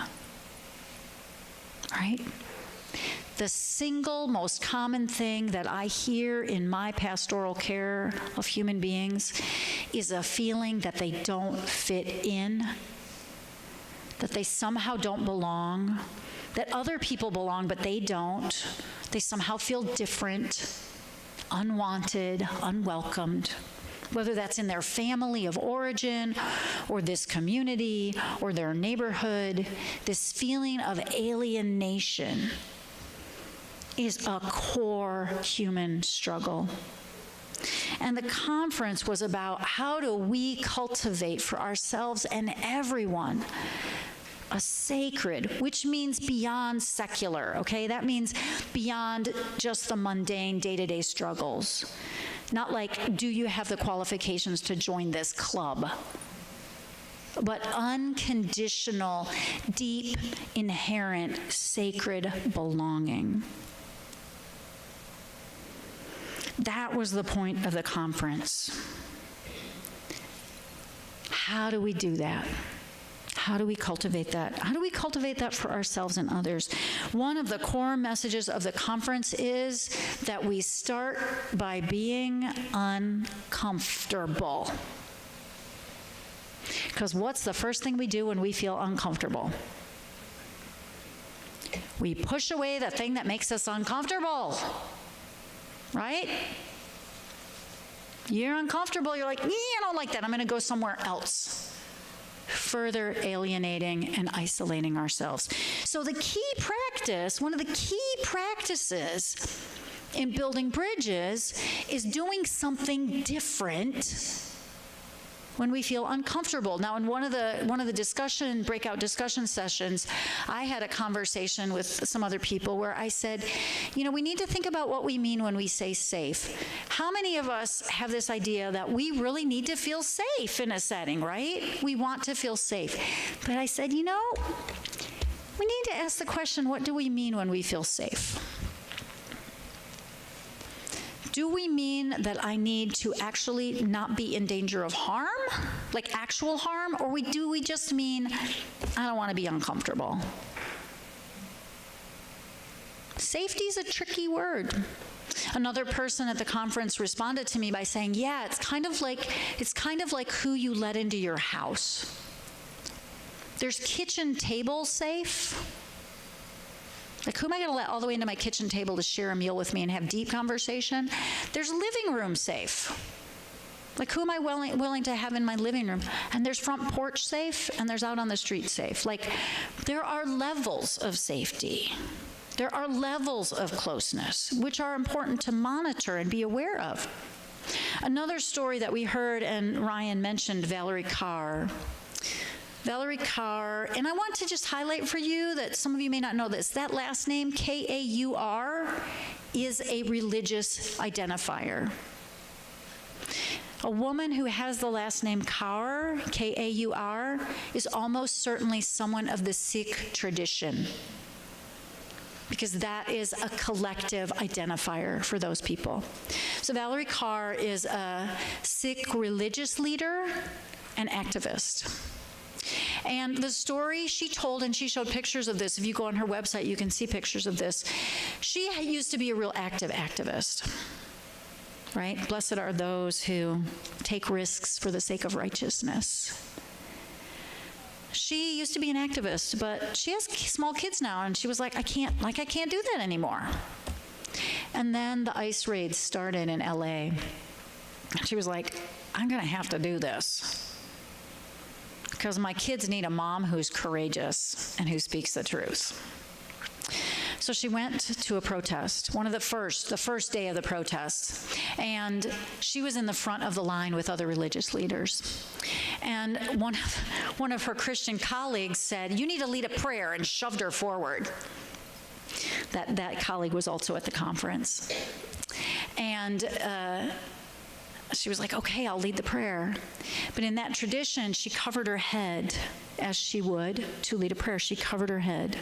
Right? The single most common thing that I hear in my pastoral care of human beings is a feeling that they don't fit in, that they somehow don't belong, that other people belong but they don't. They somehow feel different, unwanted, unwelcomed, whether that's in their family of origin or this community or their neighborhood. This feeling of alienation is a core human struggle. And the conference was about how do we cultivate for ourselves and everyone a sacred, which means beyond secular, okay? That means beyond just the mundane day-to-day struggles. Not like, do you have the qualifications to join this club? But unconditional, deep, inherent, sacred belonging. That was the point of the conference. How do we do that? How do we cultivate that? How do we cultivate that for ourselves and others? One of the core messages of the conference is that we start by being uncomfortable. Because what's the first thing we do when we feel uncomfortable? We push away the thing that makes us uncomfortable. Right? You're uncomfortable. You're like, I don't like that. I'm going to go somewhere else. Further alienating and isolating ourselves. So the key practice, one of the key practices in building bridges is doing something different when we feel uncomfortable. Now, in one of the breakout discussion sessions, I had a conversation with some other people where I said, we need to think about what we mean when we say safe. How many of us have this idea that we really need to feel safe in a setting, right? We want to feel safe. But I said, we need to ask the question, what do we mean when we feel safe? Do we mean that I need to actually not be in danger of harm, like actual harm, or do we just mean I don't want to be uncomfortable? Safety is a tricky word. Another person at the conference responded to me by saying, "Yeah, it's kind of like who you let into your house. There's kitchen table safe. Like, who am I going to let all the way into my kitchen table to share a meal with me and have deep conversation? There's living room safe. Like, who am I willing to have in my living room? And there's front porch safe, and there's out on the street safe. Like, there are levels of safety. There are levels of closeness, which are important to monitor and be aware of. Another story that we heard, and Ryan mentioned Valerie Carr. Valerie Carr, and I want to just highlight for you that some of you may not know this. That last name, K-A-U-R, is a religious identifier. A woman who has the last name Carr, K-A-U-R, is almost certainly someone of the Sikh tradition, because that is a collective identifier for those people. So Valerie Carr is a Sikh religious leader and activist. And the story she told, and she showed pictures of this. If you go on her website, you can see pictures of this. She used to be a real active activist, right? Blessed are those who take risks for the sake of righteousness. She used to be an activist, but she has small kids now, and she was like, I can't do that anymore. And then the ICE raids started in LA. She was like, I'm going to have to do this, because my kids need a mom who's courageous and who speaks the truth. So she went to a protest, the first day of the protest, and she was in the front of the line with other religious leaders. And one of her Christian colleagues said, "You need to lead a prayer," and shoved her forward. That colleague was also at the conference. And she was like, okay, I'll lead the prayer. But in that tradition, she covered her head, as she would to lead a prayer. She covered her head.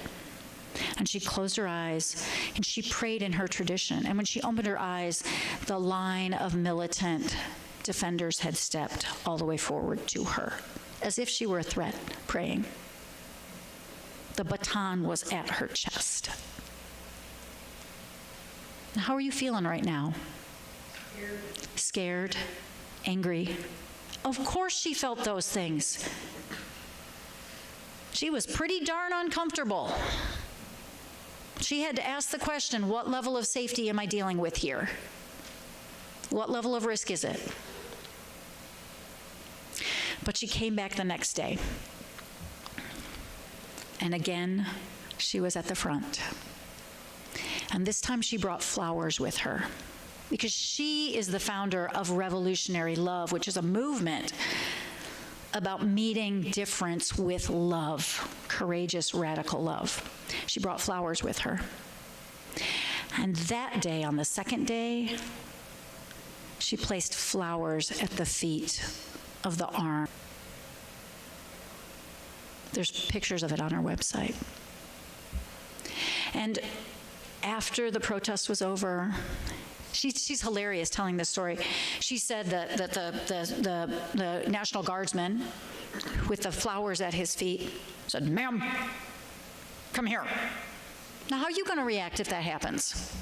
And she closed her eyes, and she prayed in her tradition. And when she opened her eyes, the line of militant defenders had stepped all the way forward to her, as if she were a threat, praying. The baton was at her chest. How are you feeling right now? Scared, angry. Of course she felt those things. She was pretty darn uncomfortable. She had to ask the question, what level of safety am I dealing with here? What level of risk is it? But she came back the next day. And again, she was at the front. And this time she brought flowers with her, because she is the founder of Revolutionary Love, which is a movement about meeting difference with love, courageous, radical love. She brought flowers with her. And that day, on the second day, she placed flowers at the feet of the arm. There's pictures of it on our website. And after the protest was over, she's hilarious telling this story. She said that the National Guardsman with the flowers at his feet said, "Ma'am, come here." Now, how are you going to react if that happens?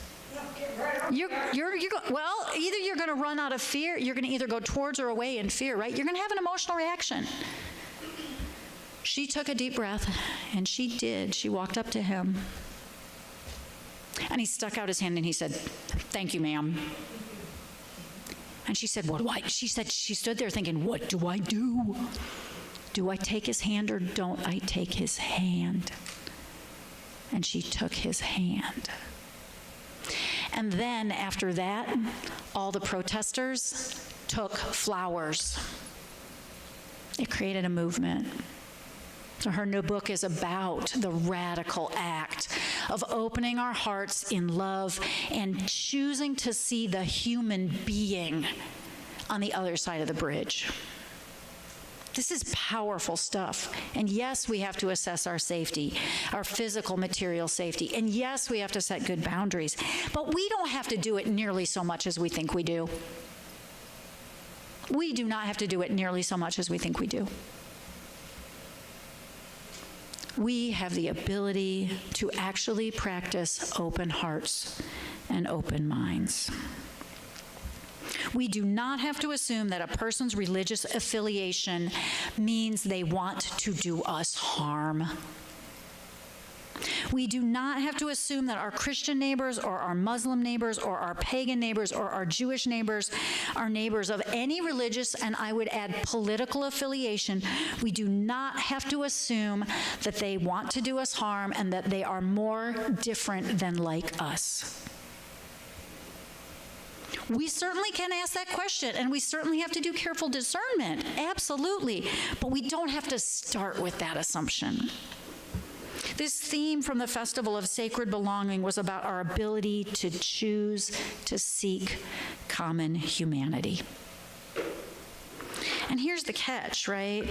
Well, either you're going to run out of fear, you're going to either go towards or away in fear, right? You're going to have an emotional reaction. She took a deep breath, and she did. She walked up to him, and he stuck out his hand, and he said, "Thank you, ma'am." And she said, "What do I?" She said, she stood there thinking, "What do I do? Do I take his hand or don't I take his hand?" And she took his hand. And then after that, all the protesters took flowers. It created a movement. So her new book is about the radical act of opening our hearts in love and choosing to see the human being on the other side of the bridge. This is powerful stuff. And yes, we have to assess our safety, our physical, material safety. And yes, we have to set good boundaries. But we don't have to do it nearly so much as we think we do. We do not have to do it nearly so much as we think we do. We have the ability to actually practice open hearts and open minds. We do not have to assume that a person's religious affiliation means they want to do us harm. We do not have to assume that our Christian neighbors or our Muslim neighbors or our pagan neighbors or our Jewish neighbors are neighbors of any religious, and I would add political affiliation. We do not have to assume that they want to do us harm and that they are more different than like us. We certainly can ask that question, and we certainly have to do careful discernment, absolutely, but we don't have to start with that assumption. This theme from the Festival of Sacred Belonging was about our ability to choose to seek common humanity. And here's the catch, right?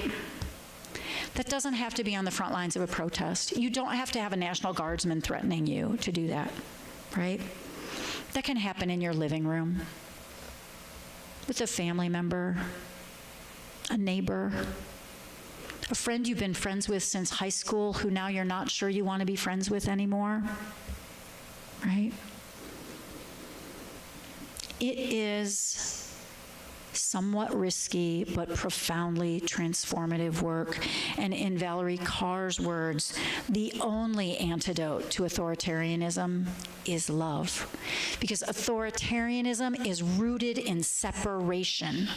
That doesn't have to be on the front lines of a protest. You don't have to have a National Guardsman threatening you to do that, right? That can happen in your living room, with a family member, a neighbor, a friend you've been friends with since high school who now you're not sure you want to be friends with anymore, right? It is somewhat risky but profoundly transformative work. And in Valerie Carr's words, the only antidote to authoritarianism is love. Because authoritarianism is rooted in separation.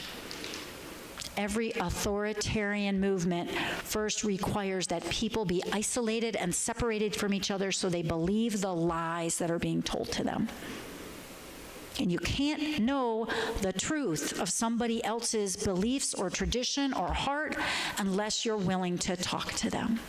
Every authoritarian movement first requires that people be isolated and separated from each other so they believe the lies that are being told to them. And you can't know the truth of somebody else's beliefs or tradition or heart unless you're willing to talk to them.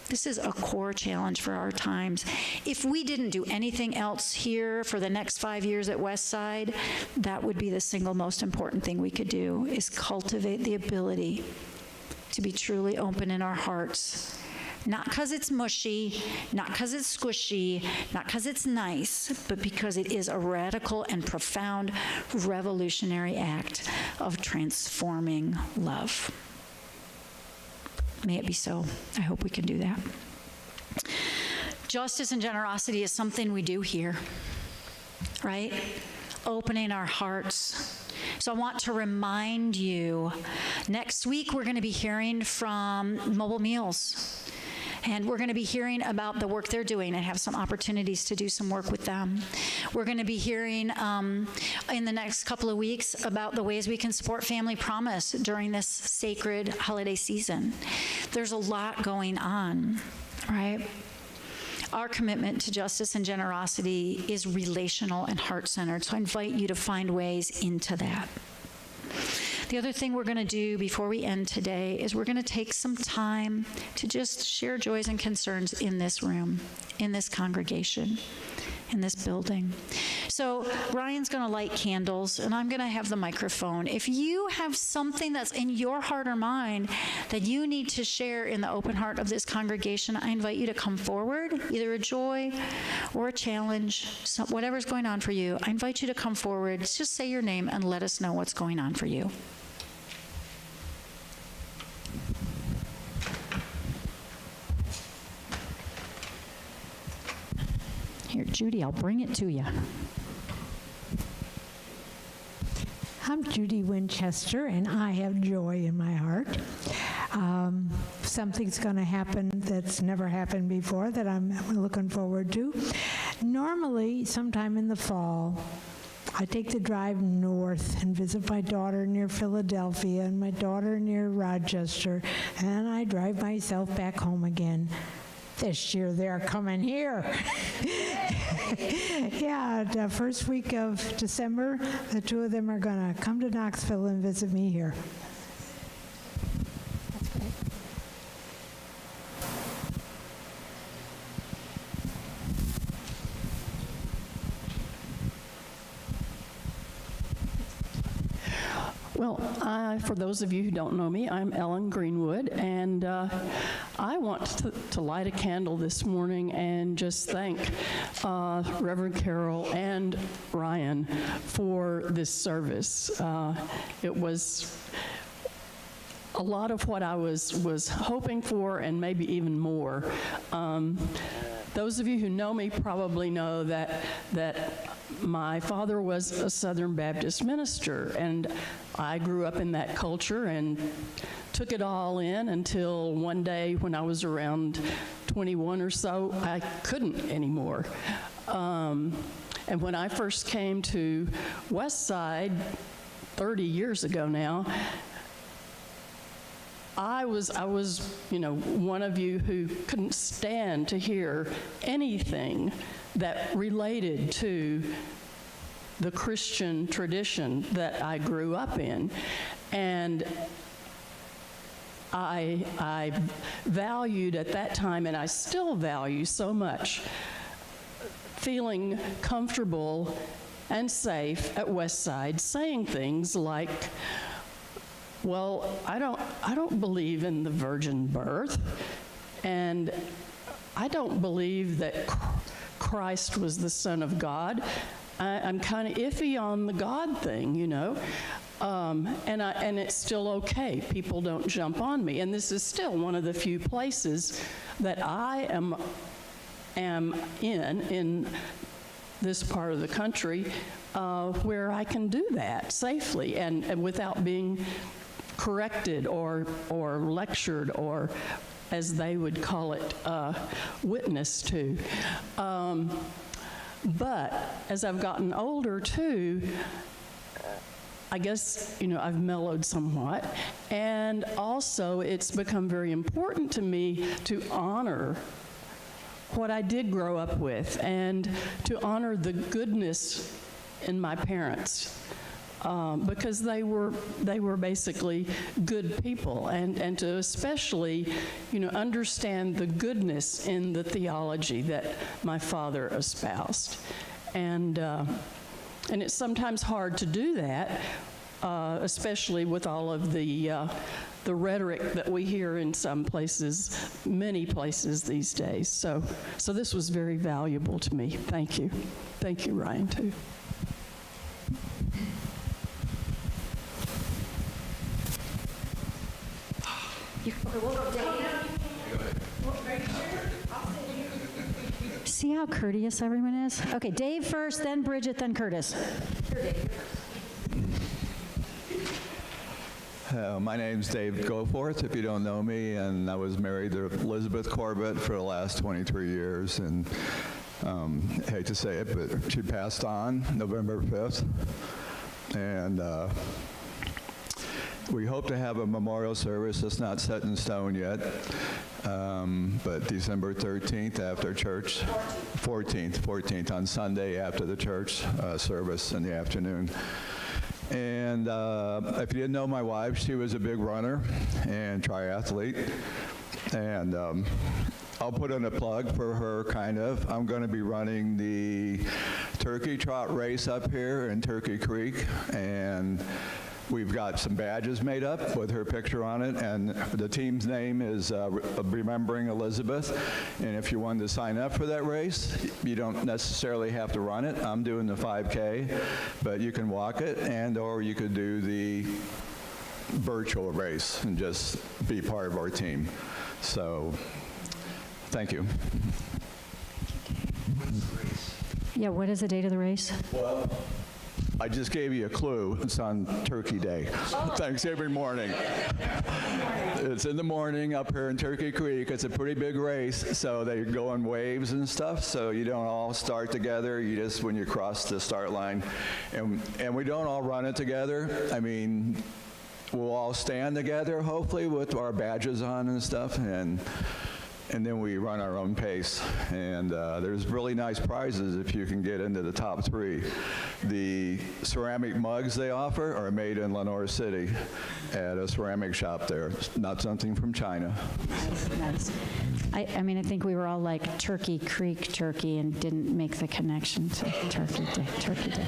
This is a core challenge for our times. If we didn't do anything else here for the next 5 years at Westside, that would be the single most important thing we could do, is cultivate the ability to be truly open in our hearts, Not because it's mushy, not because it's squishy, not because it's nice, but because it is a radical and profound revolutionary act of transforming love. May it be so. I hope we can do that. Justice and generosity is something we do here, right? Opening our hearts. So I want to remind you, next week we're going to be hearing from Mobile Meals. And we're going to be hearing about the work they're doing and have some opportunities to do some work with them. We're going to be hearing in the next couple of weeks about the ways we can support Family Promise during this sacred holiday season. There's a lot going on, right? Our commitment to justice and generosity is relational and heart-centered, so I invite you to find ways into that. The other thing we're going to do before we end today is we're going to take some time to just share joys and concerns in this room, in this congregation, in this building. So Ryan's going to light candles, and I'm going to have the microphone. If you have something that's in your heart or mind that you need to share in the open heart of this congregation, I invite you to come forward, either a joy or a challenge, whatever's going on for you. I invite you to come forward. Just say your name and let us know what's going on for you. Here, Judy, I'll bring it to you. I'm Judy Winchester, and I have joy in my heart. Something's going to happen that's never happened before that I'm looking forward to. Normally, sometime in the fall, I take the drive north and visit my daughter near Philadelphia and my daughter near Rochester, and I drive myself back home again. This year they're coming here. Yeah, the first week of December, the two of them are going to come to Knoxville and visit me here. Well, for those of you who don't know me, I'm Ellen Greenwood, and I want to light a candle this morning and just thank Reverend Carol and Ryan for this service. It was a lot of what I was hoping for and maybe even more. Those of you who know me probably know that my father was a Southern Baptist minister, and I grew up in that culture and took it all in until one day when I was around 21 or so, I couldn't anymore. And when I first came to Westside 30 years ago now, I was, one of you who couldn't stand to hear anything that related to the Christian tradition that I grew up in. And I valued at that time, and I still value so much, feeling comfortable and safe at Westside, saying things like, well, I don't believe in the virgin birth, and I don't believe that Christ was the Son of God. I'm kind of iffy on the God thing, and it's still okay. People don't jump on me, and this is still one of the few places that I am in this part of the country where I can do that safely and without being corrected or lectured or, as they would call it, witnessed to. But as I've gotten older too, I guess, I've mellowed somewhat. And also it's become very important to me to honor what I did grow up with and to honor the goodness in my parents. Because they were basically good people, and to especially, understand the goodness in the theology that my father espoused, and it's sometimes hard to do that, especially with all of the the rhetoric that we hear in some places, many places these days. So this was very valuable to me. Thank you. Thank you, Ryan, too. See how courteous everyone is? Okay, Dave first, then Bridget, then Curtis. My name's Dave Goforth, if you don't know me, and I was married to Elizabeth Corbett for the last 23 years, and hate to say it, but she passed on November 5th, and we hope to have a memorial service. It's not set in stone yet, but December 13th after church, 14th, on Sunday after the church service in the afternoon. And if you didn't know my wife, she was a big runner and triathlete. And I'll put in a plug for her, kind of. I'm going to be running the Turkey Trot race up here in Turkey Creek. And we've got some badges made up with her picture on it, and the team's name is Remembering Elizabeth. And if you wanted to sign up for that race, you don't necessarily have to run it. I'm doing the 5K, but you can walk it, and or you could do the virtual race and just be part of our team. So, thank you. Yeah, what is the date of the race? Well, I just gave you a clue. It's on Turkey Day, Thanksgiving morning. It's in the morning up here in Turkey Creek. It's a pretty big race, so they go in waves and stuff, so you don't all start together. You just, when you cross the start line, and we don't all run it together. I mean, we'll all stand together, hopefully, with our badges on and stuff, and then we run our own pace. And there's really nice prizes if you can get into the top 3. The ceramic mugs they offer are made in Lenore City at a ceramic shop there. It's not something from China. Nice. I mean, I think we were all like Turkey Creek turkey and didn't make the connection to Turkey Day.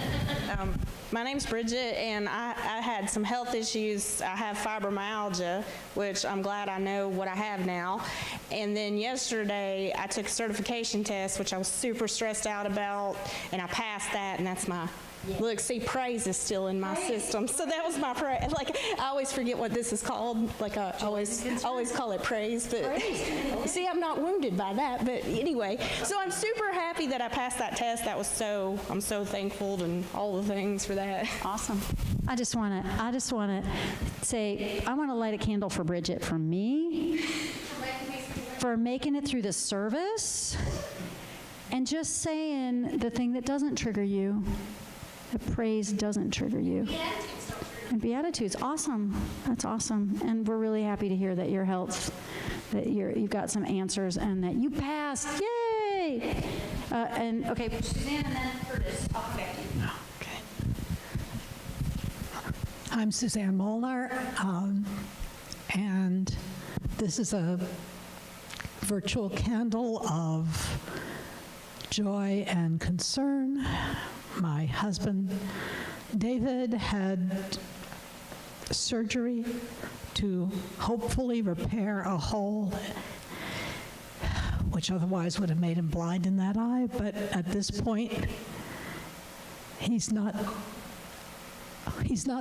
My name's Bridget, and I had some health issues. I have fibromyalgia, which I'm glad I know what I have now. And then yesterday, I took a certification test, which I was super stressed out about, and I passed that, and that's my, look, see, praise is still in my system. So that was my praise. Like, I always forget what this is called. Like, I always call it praise, but see, I'm not wounded by that. But anyway, so I'm super happy that I passed that test. I'm so thankful and all the things for that. Awesome. I just want to say, I want to light a candle for Bridget from me, for making it through the service, and just saying the thing that doesn't trigger you. That praise doesn't trigger you. And Beatitudes, awesome. That's awesome. And we're really happy to hear that your health, that you've got some answers and that you passed. Yay! And okay, Suzanne and then Curtis. I'll come back to you. Okay. I'm Suzanne Molnar, and this is a virtual candle of joy and concern. My husband, David, had surgery to hopefully repair a hole which otherwise would have made him blind in that eye, but at this point, he's not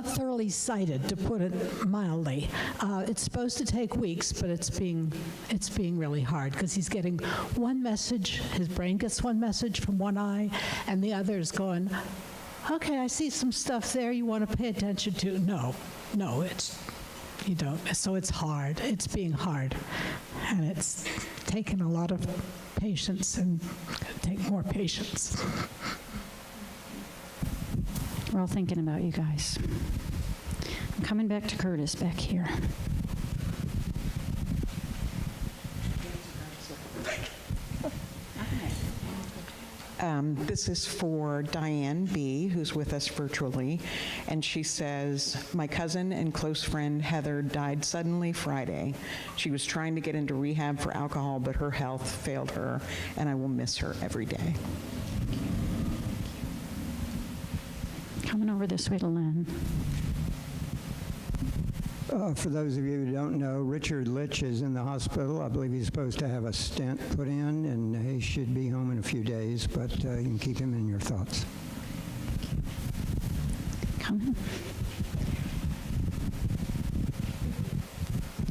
thoroughly sighted, to put it mildly. It's supposed to take weeks, but it's being really hard because he's getting one message, his brain gets one message from one eye, and the other is going, okay, I see some stuff there you want to pay attention to. No, you don't. So it's hard. It's being hard. And it's taken a lot of patience and take more patience. We're all thinking about you guys. I'm coming back to Curtis back here. This is for Diane B., who's with us virtually, and she says, my cousin and close friend Heather died suddenly Friday. She was trying to get into rehab for alcohol, but her health failed her, and I will miss her every day. Coming over this way to Lynn. For those of you who don't know, Richard Litch is in the hospital. I believe he's supposed to have a stent put in, and he should be home in a few days, but you can keep him in your thoughts. Come in.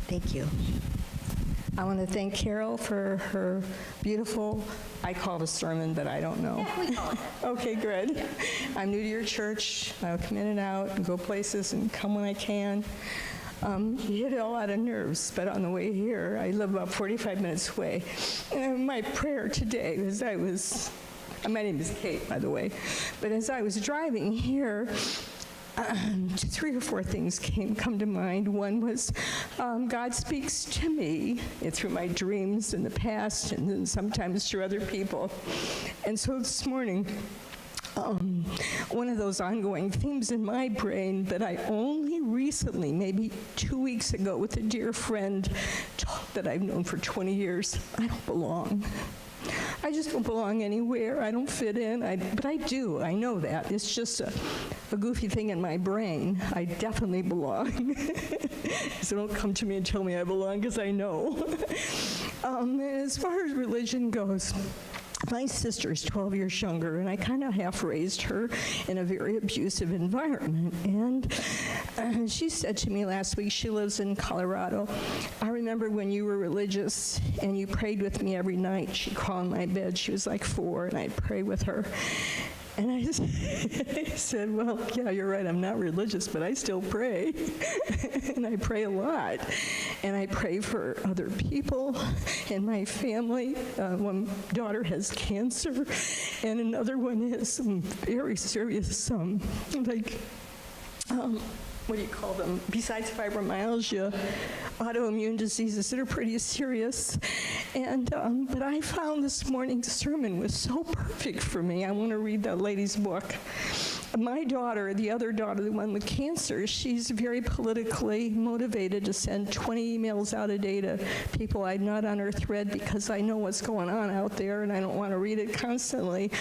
Thank you. I want to thank Carol for her beautiful, I call it a sermon, but I don't know. Yeah, we call it. Okay, good. Yeah. I'm new to your church. I'll come in and out and go places and come when I can. You hit a lot of nerves, but on the way here, I live about 45 minutes away. And my prayer today was my name is Kate, by the way, but as I was driving here, 3 or 4 things come to mind. One was God speaks to me through my dreams in the past and then sometimes through other people. And so this morning, one of those ongoing themes in my brain that I only recently, maybe 2 weeks ago, with a dear friend that I've known for 20 years, I don't belong. I just don't belong anywhere. I don't fit in. But I do. I know that. It's just a goofy thing in my brain. I definitely belong. So don't come to me and tell me I belong, because I know. As far as religion goes, my sister is 12 years younger, and I kind of half raised her in a very abusive environment. And she said to me last week, she lives in Colorado, I remember when you were religious and you prayed with me every night. She'd crawl in my bed. She was like 4, and I'd pray with her. And I said, well, yeah, you're right, I'm not religious, but I still pray. And I pray a lot. And I pray for other people in my family. One daughter has cancer, and another one has some very serious, what do you call them? Besides fibromyalgia, autoimmune diseases that are pretty serious. And but I found this morning's sermon was so perfect for me. I want to read that lady's book. My daughter, the other daughter, the one with cancer, she's very politically motivated to send 20 emails out a day to people I'm not on her thread because I know what's going on out there and I don't want to read it constantly.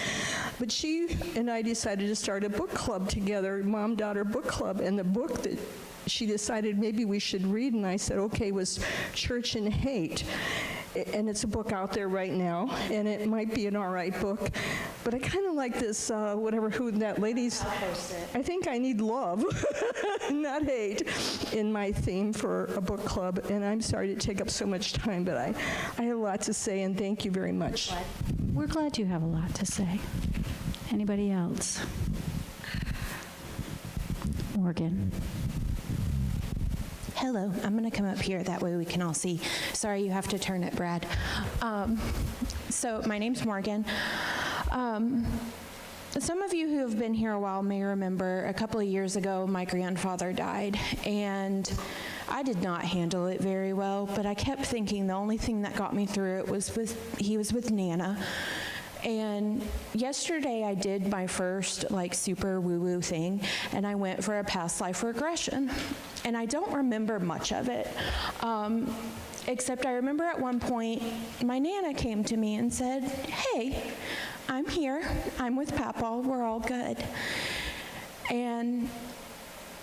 But she and I decided to start a book club together, mom-daughter book club, and the book that she decided maybe we should read, and I said, okay, was Church and Hate. And it's a book out there right now, and it might be an all right book. But I kind of like this, who that lady's, I think I need love, not hate, in my theme for a book club. And I'm sorry to take up so much time, but I had a lot to say, and thank you very much. We're glad you have a lot to say. Anybody else? Morgan. Hello, I'm going to come up here, that way we can all see. Sorry, you have to turn it, Brad. So my name's Morgan. Some of you who have been here a while may remember a couple of years ago my grandfather died, and I did not handle it very well, but I kept thinking the only thing that got me through it was he was with Nana. And yesterday I did my first super woo-woo thing, and I went for a past life regression. And I don't remember much of it, except I remember at one point my Nana came to me and said, hey, I'm here, I'm with Papa, we're all good. And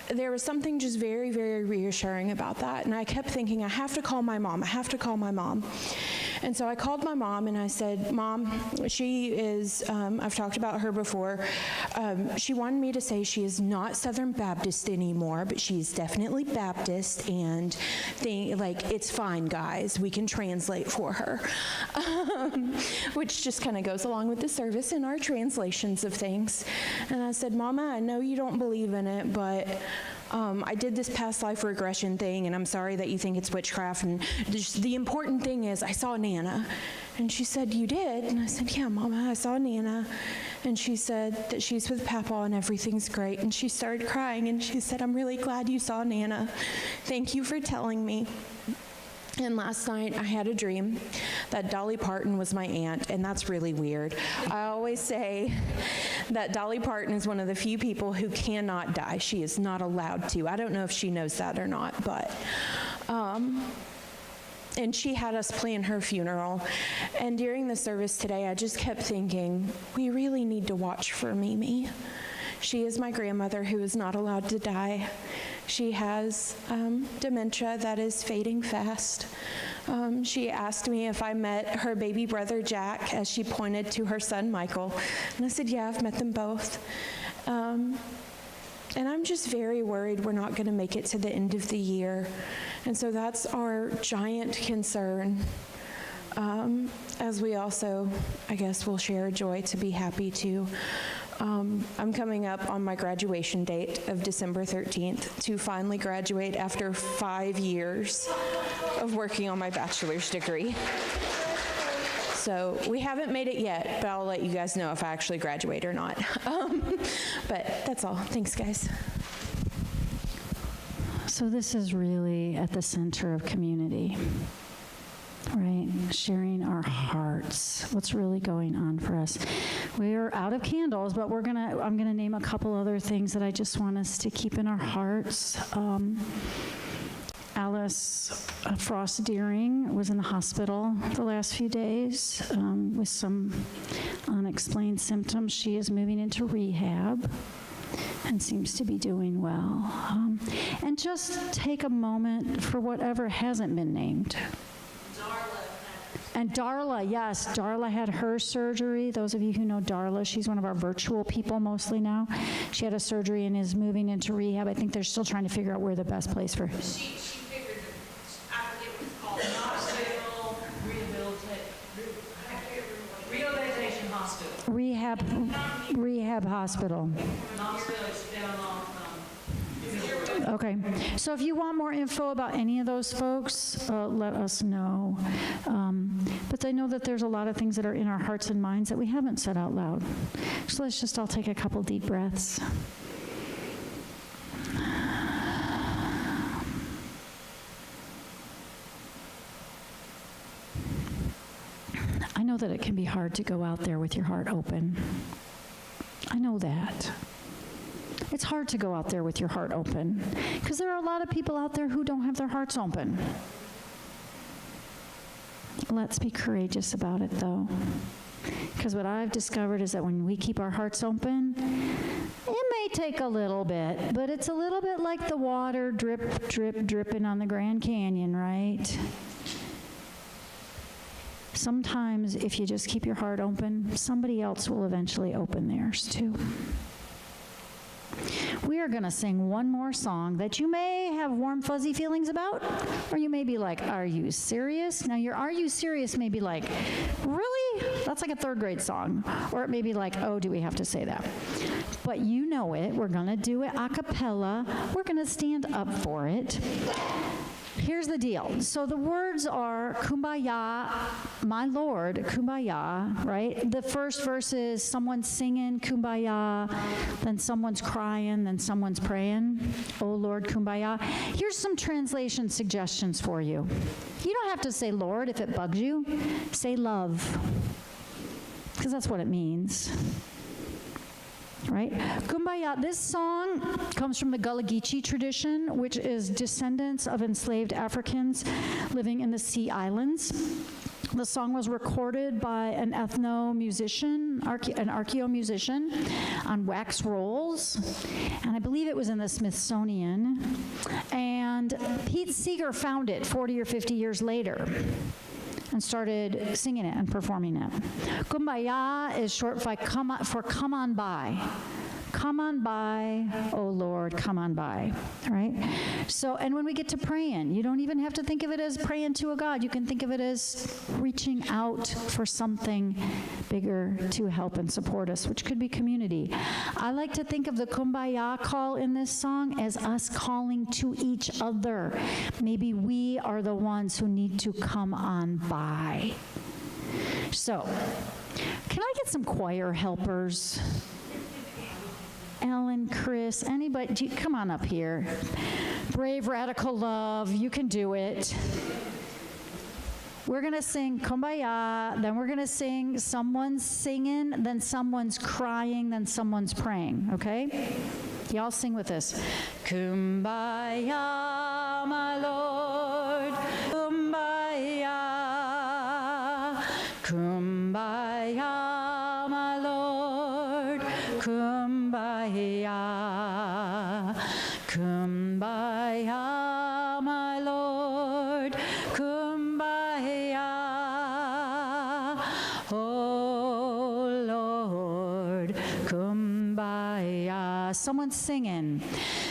there was something just very, very reassuring about that. And I kept thinking, I have to call my mom, I have to call my mom. And so I called my mom and I said, Mom, she is, I've talked about her before, she wanted me to say she is not Southern Baptist anymore, but she's definitely Baptist, and it's fine, guys, we can translate for her. Which just kind of goes along with the service and our translations of things. And I said, Mama, I know you don't believe in it, but I did this past life regression thing, and I'm sorry that you think it's witchcraft, and the important thing is I saw Nana. And she said, you did? And I said, yeah, Mama, I saw Nana. And she said that she's with Papa and everything's great. And she started crying, and she said, I'm really glad you saw Nana. Thank you for telling me. And last night I had a dream that Dolly Parton was my aunt, and that's really weird. I always say that Dolly Parton is one of the few people who cannot die. She is not allowed to. I don't know if she knows that or not, but and she had us plan her funeral. And during the service today, I just kept thinking, we really need to watch for Mimi. She is my grandmother who is not allowed to die. She has dementia that is fading fast. She asked me if I met her baby brother Jack as she pointed to her son Michael. And I said, yeah, I've met them both. And I'm just very worried we're not going to make it to the end of the year. And so that's our giant concern. As we also, I guess, will share a joy to be happy too. I'm coming up on my graduation date of December 13th to finally graduate after 5 years of working on my bachelor's degree. So we haven't made it yet, but I'll let you guys know if I actually graduate or not. But that's all. Thanks, guys. So this is really at the center of community, right? Sharing our hearts, what's really going on for us. We're out of candles, but I'm gonna name a couple other things that I just want us to keep in our hearts. Alice Frost Deering was in the hospital the last few days with some unexplained symptoms. She is moving into rehab and seems to be doing well. And just take a moment for whatever hasn't been named. And Darla, yes, Darla had her surgery. Those of you who know Darla, she's one of our virtual people mostly now. She had a surgery and is moving into rehab. I think they're still trying to figure out where the best place for her. She figured it was called Knoxville Rehabilitation Hospital. Rehab hospital. Knoxville is down off. Okay, so if you want more info about any of those folks, let us know. But I know that there's a lot of things that are in our hearts and minds that we haven't said out loud. So let's just all take a couple deep breaths. I know that it can be hard to go out there with your heart open. I know that. It's hard to go out there with your heart open because there are a lot of people out there who don't have their hearts open. Let's be courageous about it, though, because what I've discovered is that when we keep our hearts open, it may take a little bit, but it's a little bit like the water drip, drip, dripping on the Grand Canyon, right? Sometimes if you just keep your heart open, somebody else will eventually open theirs too. We are going to sing one more song that you may have warm, fuzzy feelings about, or you may be like, are you serious? Now, your are you serious may be like, really? That's like a third grade song. Or it may be like, oh, do we have to say that? But you know it. We're going to do it a cappella. We're going to stand up for it. Here's the deal. So the words are kumbaya, my Lord, kumbaya, right? The first verse is someone's singing kumbaya, then someone's crying, then someone's praying. Oh Lord, kumbaya. Here's some translation suggestions for you. You don't have to say Lord if it bugs you. Say love, because that's what it means. Right? Kumbaya, this song comes from the Gullah Geechee tradition, which is descendants of enslaved Africans living in the Sea Islands. The song was recorded by an ethno-musician, an archaeo-musician on wax rolls, and I believe it was in the Smithsonian. And Pete Seeger found it 40 or 50 years later and started singing it and performing it. Kumbaya is short for come on by. Come on by, oh Lord, come on by, right? So, and when we get to praying, you don't even have to think of it as praying to a God. You can think of it as reaching out for something bigger to help and support us, which could be community. I like to think of the Kumbaya call in this song as us calling to each other. Maybe we are the ones who need to come on by. So, can I get some choir helpers? Ellen, Chris, anybody, come on up here. Brave Radical Love, you can do it. We're going to sing Kumbaya, then we're going to sing someone's singing, then someone's crying, then someone's praying, okay? Y'all sing with us. Kumbaya, my Lord, Kumbaya, Kumbaya, my Lord, Kumbaya, Kumbaya. Lord, kumbaya. Someone's singing.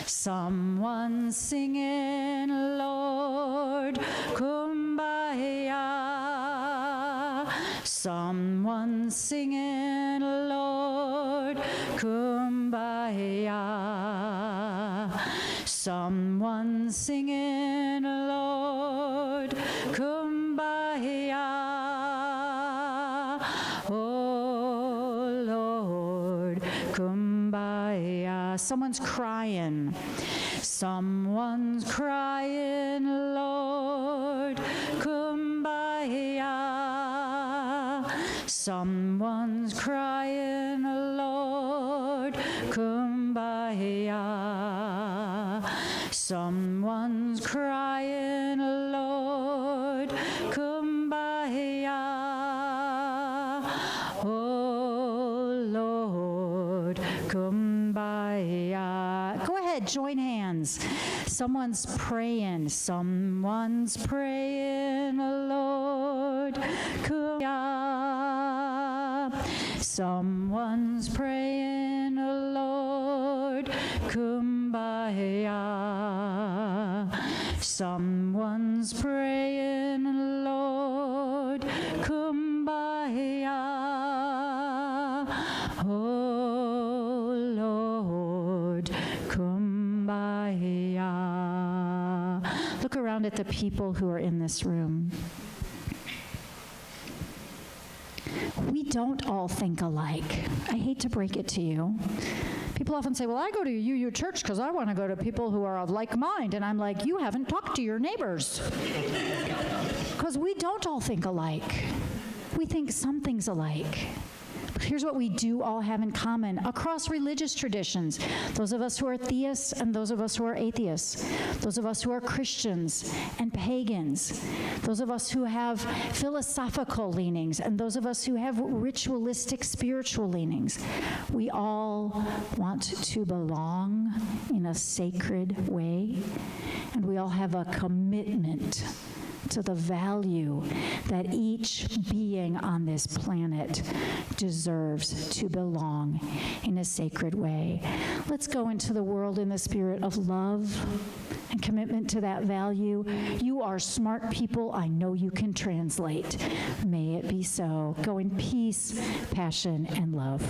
Someone's singing, Lord, kumbaya. Someone's singing, Lord, kumbaya. Someone's singing, Lord, kumbaya. Oh, Lord, kumbaya. Someone's crying. Someone's crying, Lord, kumbaya. Someone's crying, Lord, kumbaya. Someone's crying, Lord, kumbaya. Oh, Lord, kumbaya. Go ahead, join hands. Someone's praying. Someone's praying, Lord, kumbaya. Someone's praying, Lord, kumbaya. Someone's praying, Lord, kumbaya. Oh, Lord, kumbaya. Look around at the people who are in this room. We don't all think alike. I hate to break it to you. People often say, well, I go to UU church because I want to go to people who are of like mind. And I'm like, you haven't talked to your neighbors. Because we don't all think alike. We think some things alike. But here's what we do all have in common across religious traditions. Those of us who are theists and those of us who are atheists. Those of us who are Christians and pagans. Those of us who have philosophical leanings and those of us who have ritualistic spiritual leanings. We all want to belong in a sacred way, and we all have a commitment to the value that each being on this planet deserves to belong in a sacred way. Let's go into the world in the spirit of love and commitment to that value. You are smart people. I know you can translate. May it be so. Go in peace, passion, and love.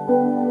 you.